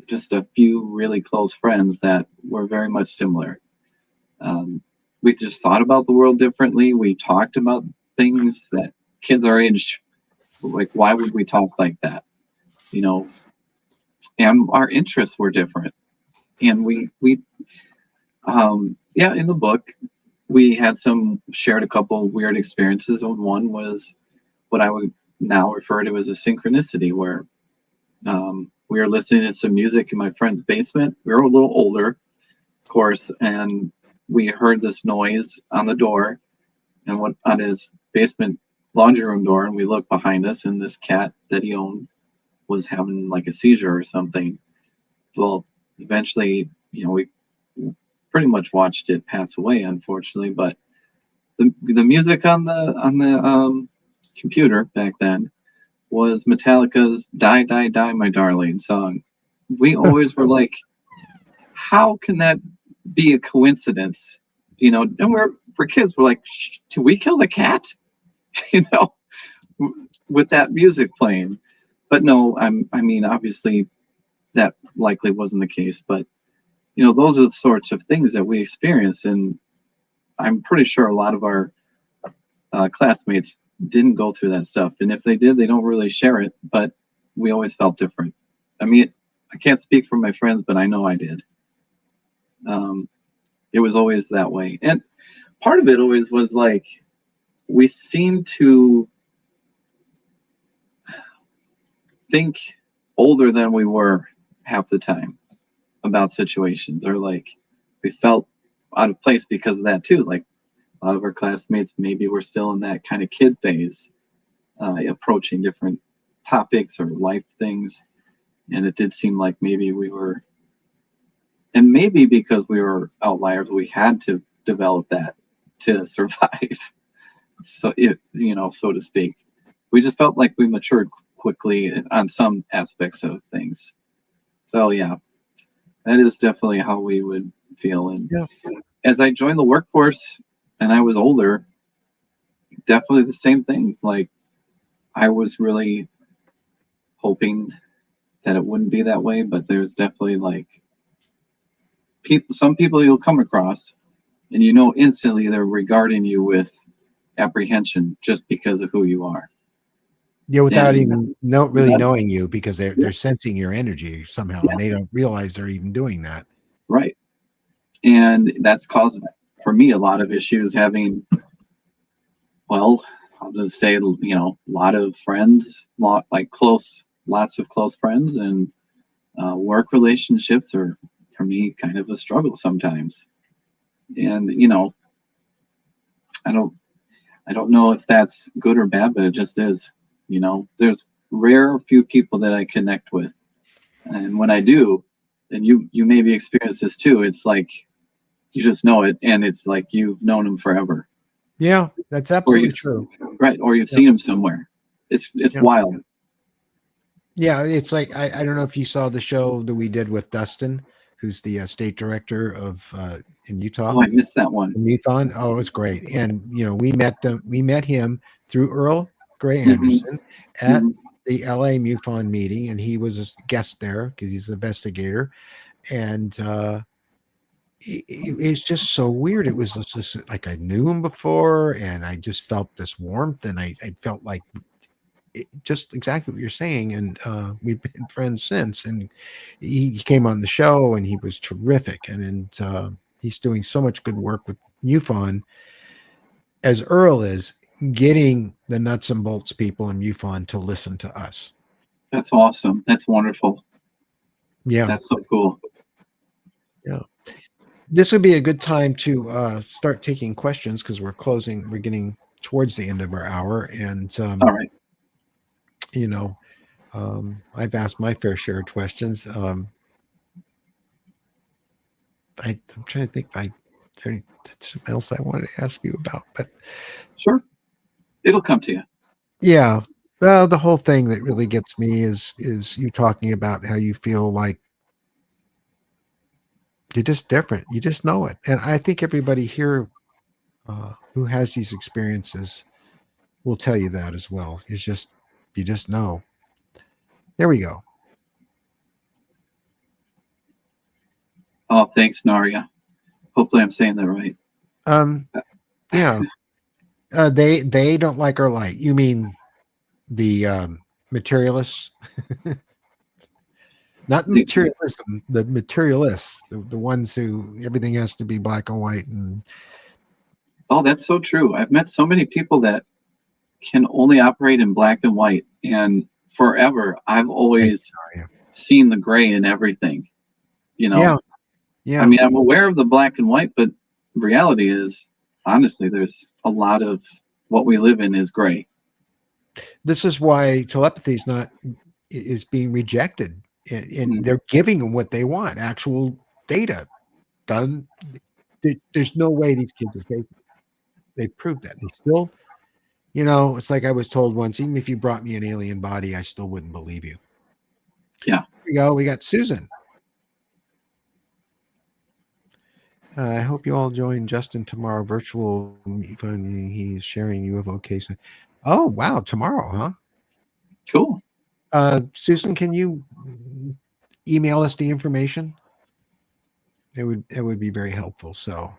just a few really close friends that were very much similar. We just thought about the world differently. We talked about things that kids our age, like, why would we talk like that? And our interests were different. And we in the book, we had shared a couple weird experiences. And one was what I would now refer to as a synchronicity, where we were listening to some music in my friend's basement. We were a little older, of course, and we heard this noise on the door and on his basement laundry room door, and we looked behind us, and this cat that he owned was having like a seizure or something. Well, eventually, we pretty much watched it pass away, unfortunately. But the music on the computer back then was Metallica's "Die, Die, Die, My Darling" song. We always were like, how can that be a coincidence? And we're kids. We're like, can we kill the cat? With that music playing. But no, obviously that likely wasn't the case. But, those are the sorts of things that we experience. And I'm pretty sure a lot of our classmates didn't go through that stuff. And if they did, they don't really share it. But we always felt different. I can't speak for my friends, but I know I did. It was always that way. And part of it always was like, we seemed to think older than we were half the time about situations, or like we felt out of place because of that too. Like, A lot of our classmates maybe were still in that kind of kid phase, approaching different topics or life things. And it did seem like maybe we were, and maybe because we were outliers, we had to develop that to survive. So so to speak, we just felt like we matured quickly on some aspects of things. So yeah, that is definitely how we would feel. And Yeah. as I joined the workforce and I was older, definitely the same thing. Like, I was really hoping that it wouldn't be that way, but there's definitely like some people you'll come across and instantly they're regarding you with apprehension just because of who you are. Yeah, without And even really knowing you, because they're sensing your energy somehow, and they don't realize they're even doing that. right. And that's caused for me a lot of issues having, well, I'll just say, a lot of friends, lots of close friends, and work relationships are for me kind of a struggle sometimes. And I don't know if that's good or bad, but it just is. There's rare few people that I connect with, and when I do, and you maybe experience this too. It's like you just know it, and it's like you've known them forever. Yeah, that's absolutely true. Right, or you've seen them somewhere. It's wild. Yeah, it's like I don't know if you saw the show that we did with Dustin, who's the state director of in Utah. Oh, I missed that one. MUFON. Oh, it was great. And we met him through Earl Gray Anderson at the LA MUFON meeting, and he was a guest there because he's an investigator. And it's just so weird. It was just like I knew him before, and I just felt this warmth, and I felt like just exactly what you're saying. And we've been friends since. And he came on the show, and he was terrific. And he's doing so much good work with MUFON, as Earl is getting the nuts and bolts people in MUFON to listen to us. That's awesome. That's wonderful. Yeah, that's so cool. Yeah. This would be a good time to start taking questions, because we're getting towards the end of our hour. And All right. I've asked my fair share of questions. I'm trying to think if there's something else I wanted to ask you about, but sure, it'll come to you. Yeah. Well, the whole thing that really gets me is you talking about how you feel like you're just different. You just know it. And I think everybody here who has these experiences will tell you that as well. You just know. There we go. Oh, thanks, Naria. Hopefully I'm saying that right. Yeah. They don't like our light. You mean the materialists? Not materialism, the materialists, the ones who everything has to be black and white. And oh, that's so true. I've met so many people that can only operate in black and white, and forever I've always seen the gray in everything. Yeah. I mean, I'm aware of the black and white, but reality is, honestly, there's a lot of what we live in is gray. This is why telepathy is being rejected, and they're giving them what they want, actual data done. There's no way these kids are faking it. They proved that. They still, it's like I was told once, even if you brought me an alien body, I still wouldn't believe you. Yeah. Here we go. We got Susan. I hope you all join Justin tomorrow. Virtual. He's sharing UFO case. Oh, wow. Tomorrow, huh? Cool. Susan, can you email us the information? It would be very helpful. So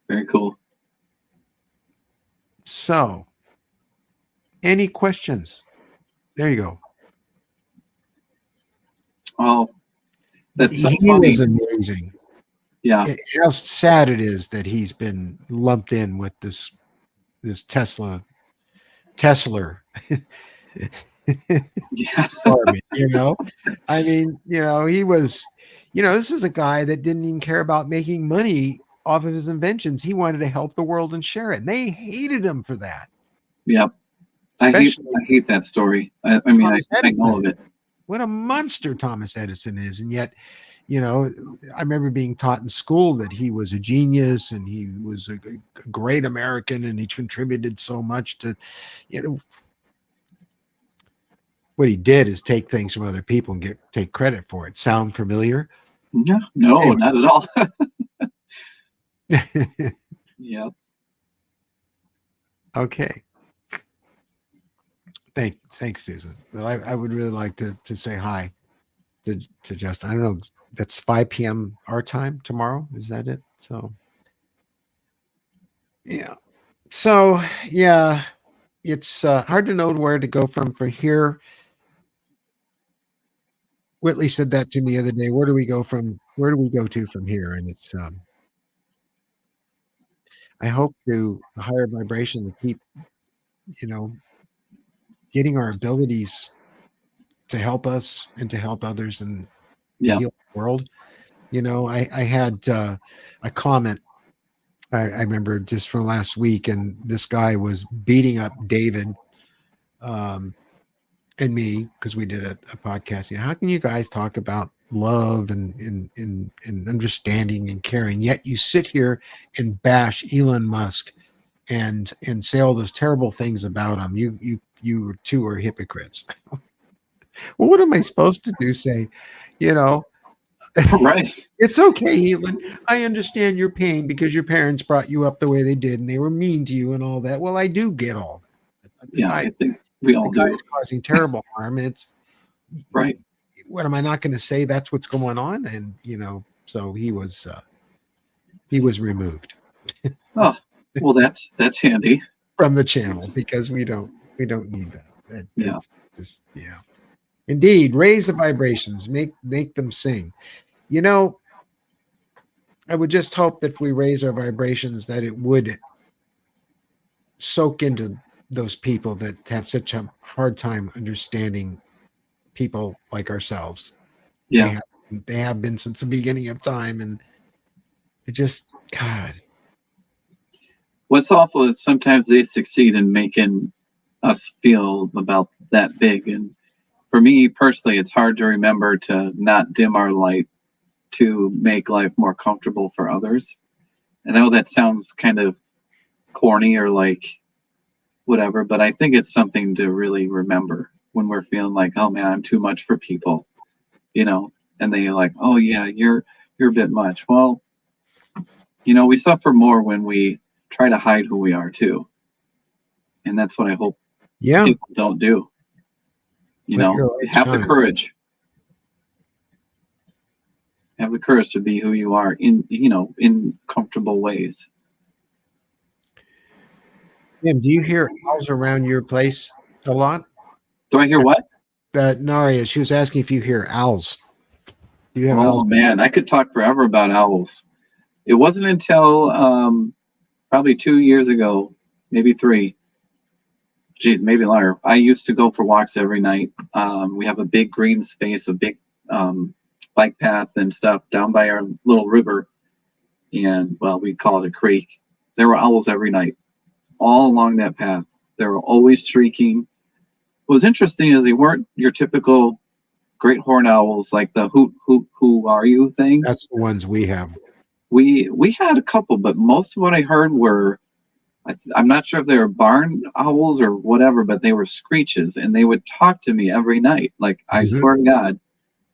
very cool. So any questions? There you go. Oh, that's so he funny. was amazing. Yeah. How sad it is that he's been lumped in with this Tesla. Yeah. I mean, he was, this is a guy that didn't even care about making money off of his inventions. He wanted to help the world and share it. And they hated him for that. Yep. Especially I hate that story. I mean, I know of it. What a monster Thomas Edison is. And yet, you know, I remember being taught in school that he was a genius and he was a great American and he contributed so much to, you know, what he did is take things from other people and take credit for it. Sound familiar? No, anyway. Not at all. Yep. Okay. Thanks, Susan. Well, I would really like to say hi to Justin. I don't know. That's 5 p.m. our time tomorrow. Is that it? So, yeah. So, yeah, it's hard to know where to go from here. Whitley said that to me the other day. Where do we go to from here? And it's I hope to a higher vibration to keep, you know, getting our abilities to help us and to help others and to heal the world. You know, I had a comment I remember just from last week, and this guy was beating up David and me because we did a podcast. You know, how can you guys talk about love and understanding and caring, yet you sit here and bash Elon Musk and say all those terrible things about him? You two are hypocrites. Well, what am I supposed to do? Say, you know, right. It's okay, Elon. I understand your pain because your parents brought you up the way they did and they were mean to you and all that. Well, I do get all that. I think we all do. It's causing terrible harm. It's right. What am I not going to say? That's what's going on, and you know. So he was removed. Oh, well, that's handy from the channel because we don't need that. Yeah. Just, yeah. Indeed, raise the vibrations, make them sing. You know, I would just hope that if we raise our vibrations, that it would soak into those people that have such a hard time understanding people like ourselves. Yeah. They have been since the beginning of time, and it just, God. What's awful is sometimes they succeed in making us feel about that big. And for me personally, it's hard to remember to not dim our light to make life more comfortable for others. I know that sounds kind of corny or like whatever, but I think it's something to really remember when we're feeling like, oh man, I'm too much for people, you know, and they're like, oh yeah, you're a bit much. Well, you know, we suffer more when we try to hide who we are too. And that's what I hope people don't do. You know, have the courage. Have the courage to be who you are in comfortable ways. Tim, do you hear owls around your place a lot? Do I hear what? Naria, she was asking if you hear owls. Do you have owls? Oh man, I could talk forever about owls. It wasn't until probably 2 years ago, maybe 3. Geez, maybe longer. I used to go for walks every night. We have a big green space, a big bike path and stuff down by our little river. And, well, we call it a creek. There were owls every night, all along that path. They were always shrieking. What was interesting is they weren't your typical great horned owls like the who are you thing. That's the ones we have. We had a couple, but most of what I heard were, I'm not sure if they were barn owls or whatever, but they were screeches, and they would talk to me every night. Like, I swear to God,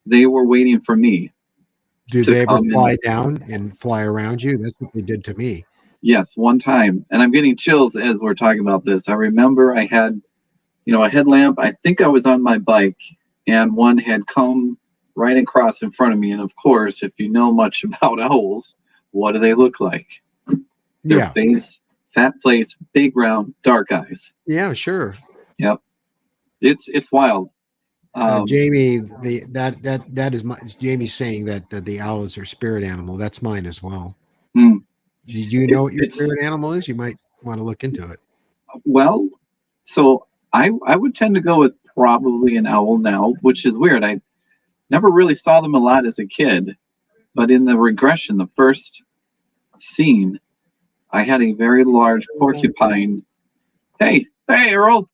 they were waiting for me. Do they ever fly down and fly around you? That's what they did to me. Yes, one time. And I'm getting chills as we're talking about this. I remember I had, a headlamp. I think I was on my bike, and one had come right across in front of me. And of course, if you know much about owls, what do they look like? Their face, fat face, big round, dark eyes. Yeah, sure. Yep. It's wild. Jamie, that is Jamie's saying that the owl is her spirit animal. That's mine as well. Do you know what your spirit animal is? You might want to look into it. Well, so I would tend to go with probably an owl now, which is weird. I never really saw them a lot as a kid, but in the regression, the first scene, I had a very large porcupine. Hey, Earl.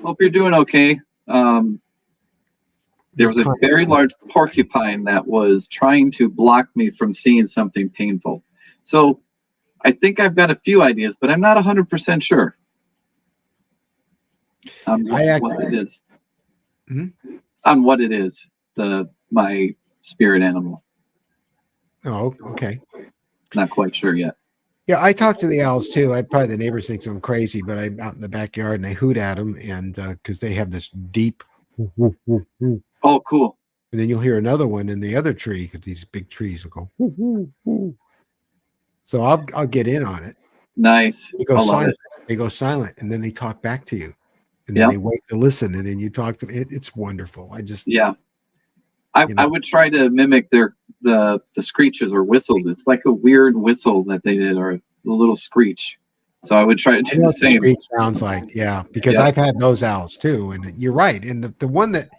Hope you're doing okay. There was a very large porcupine that was trying to block me from seeing something painful. So I think I've got a few ideas, but I'm not 100% sure on what it is. On what it is, my spirit animal. Oh, okay. Not quite sure yet. Yeah, I talk to the owls too. Probably the neighbors think I'm crazy, but I'm out in the backyard and I hoot at them, and because they have this deep. Oh, cool. And then you'll hear another one in the other tree because these big trees will go. So I'll get in on it. Nice. They go silent. They go silent, and then they talk back to you, and then they wait to listen, and then you talk to it. It's wonderful. I would try to mimic the screeches or whistles. It's like a weird whistle that they did, or a little screech. So I would try to do the same. Screech sounds like, because I've had those owls too, and you're right. And the one that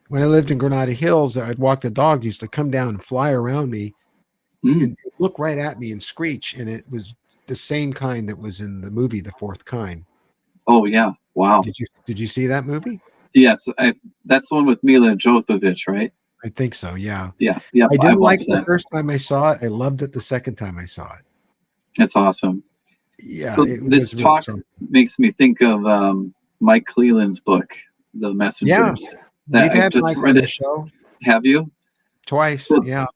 when I lived in Granada Hills, I'd walk the dog used to come down and fly around me and look right at me and screech, and it was the same kind that was in the movie The Fourth Kind. Oh yeah, wow! Did you see that movie? Yes, that's the one with Mila Jovovich, right? I think so. Yeah. Yeah. I didn't like it the first time I saw it. I loved it the second time I saw it. That's awesome. Yeah. So this talk makes me think of Mike Cleland's book, The Messengers. Yeah. We've had Mike on the show. Have you? Twice. Yeah.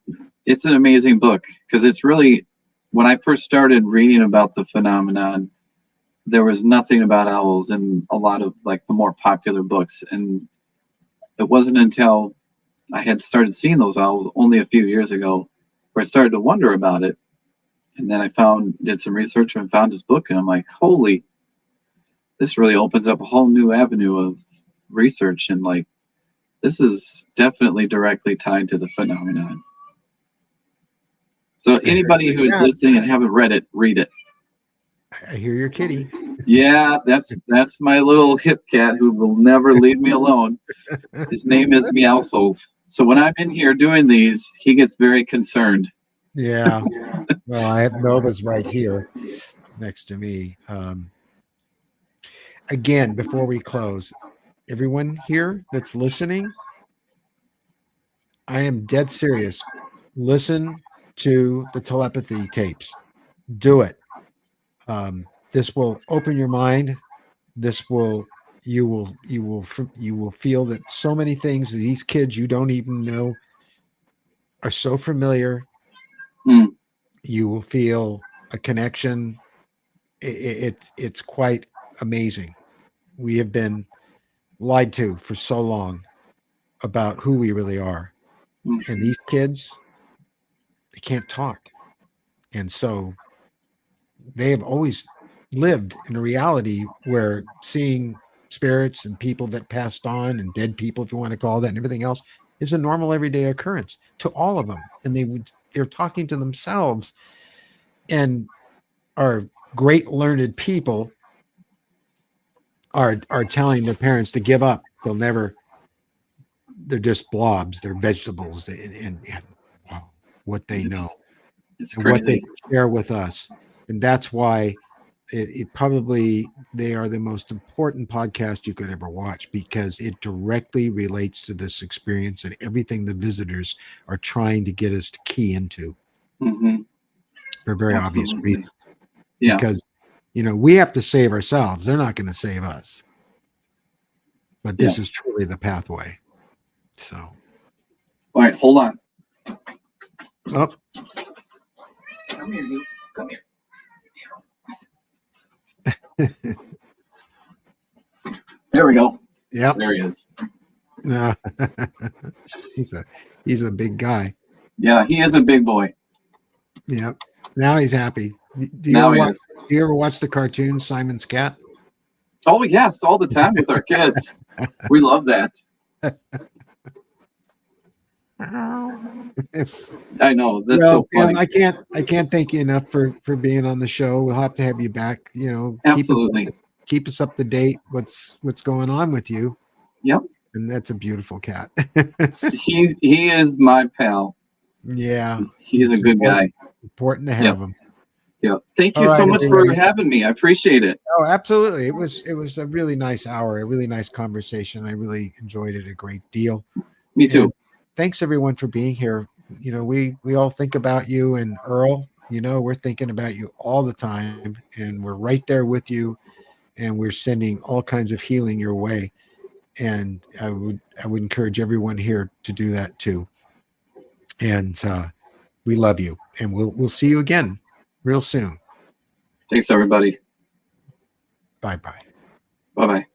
It's an amazing book because it's really, when I first started reading about the phenomenon, there was nothing about owls in a lot of like the more popular books. And it wasn't until I had started seeing those owls only a few years ago where I started to wonder about it. And then I did some research and found his book, and I'm like, holy, this really opens up a whole new avenue of research. And like, this is definitely directly tied to the phenomenon. So anybody who is listening and haven't read it, read it. I hear your kitty. Yeah, that's my little hip cat who will never leave me alone. His name is Meowsles. So when I'm in here doing these, he gets very concerned. Yeah. Well, I have Nova's right here next to me. Again, before we close, everyone here that's listening, I am dead serious. Listen to the telepathy tapes. Do it. This will open your mind. You will feel that so many things that these kids you don't even know are so familiar. You will feel a connection. It's quite amazing. We have been lied to for so long about who we really are. And these kids, they can't talk. And so they have always lived in a reality where seeing spirits and people that passed on and dead people, if you want to call that, and everything else is a normal everyday occurrence to all of them. And they're talking to themselves, and our great learned people are telling their parents to give up. They're just blobs. They're vegetables. And wow, what they know and what they share with us. And that's why it probably, they are the most important podcast you could ever watch, because it directly relates to this experience and everything the visitors are trying to get us to key into for very obvious reasons. Yeah. Because, we have to save ourselves. They're not going to save us. But this is truly the pathway. So. All right, hold on. Oh. Come here, you. Come here. There we go. Yeah, there he is. No, he's a big guy. Yeah, he is a big boy. Yeah. Now he's happy. Do you ever watch the cartoon Simon's Cat? Oh yes, all the time with our kids. We love that. I know. That's so funny. I can't thank you enough for being on the show. We'll have to have you back. Absolutely. Keep us up to date. What's going on with you? Yep. And that's a beautiful cat. He is my pal. Yeah. He's a good guy. Important to Yep. have them. Yeah. Thank All you so right, much for everybody. having me. I appreciate it. Oh, absolutely. It was a really nice hour, a really nice conversation. I really enjoyed it a great deal. Me too. And thanks everyone for being here. You know, we all think about you, and Earl, you know, we're thinking about you all the time, and we're right there with you, and we're sending all kinds of healing your way. And I would encourage everyone here to do that too. And we love you, and we'll see you again real soon. Thanks, everybody. Bye bye. Bye bye.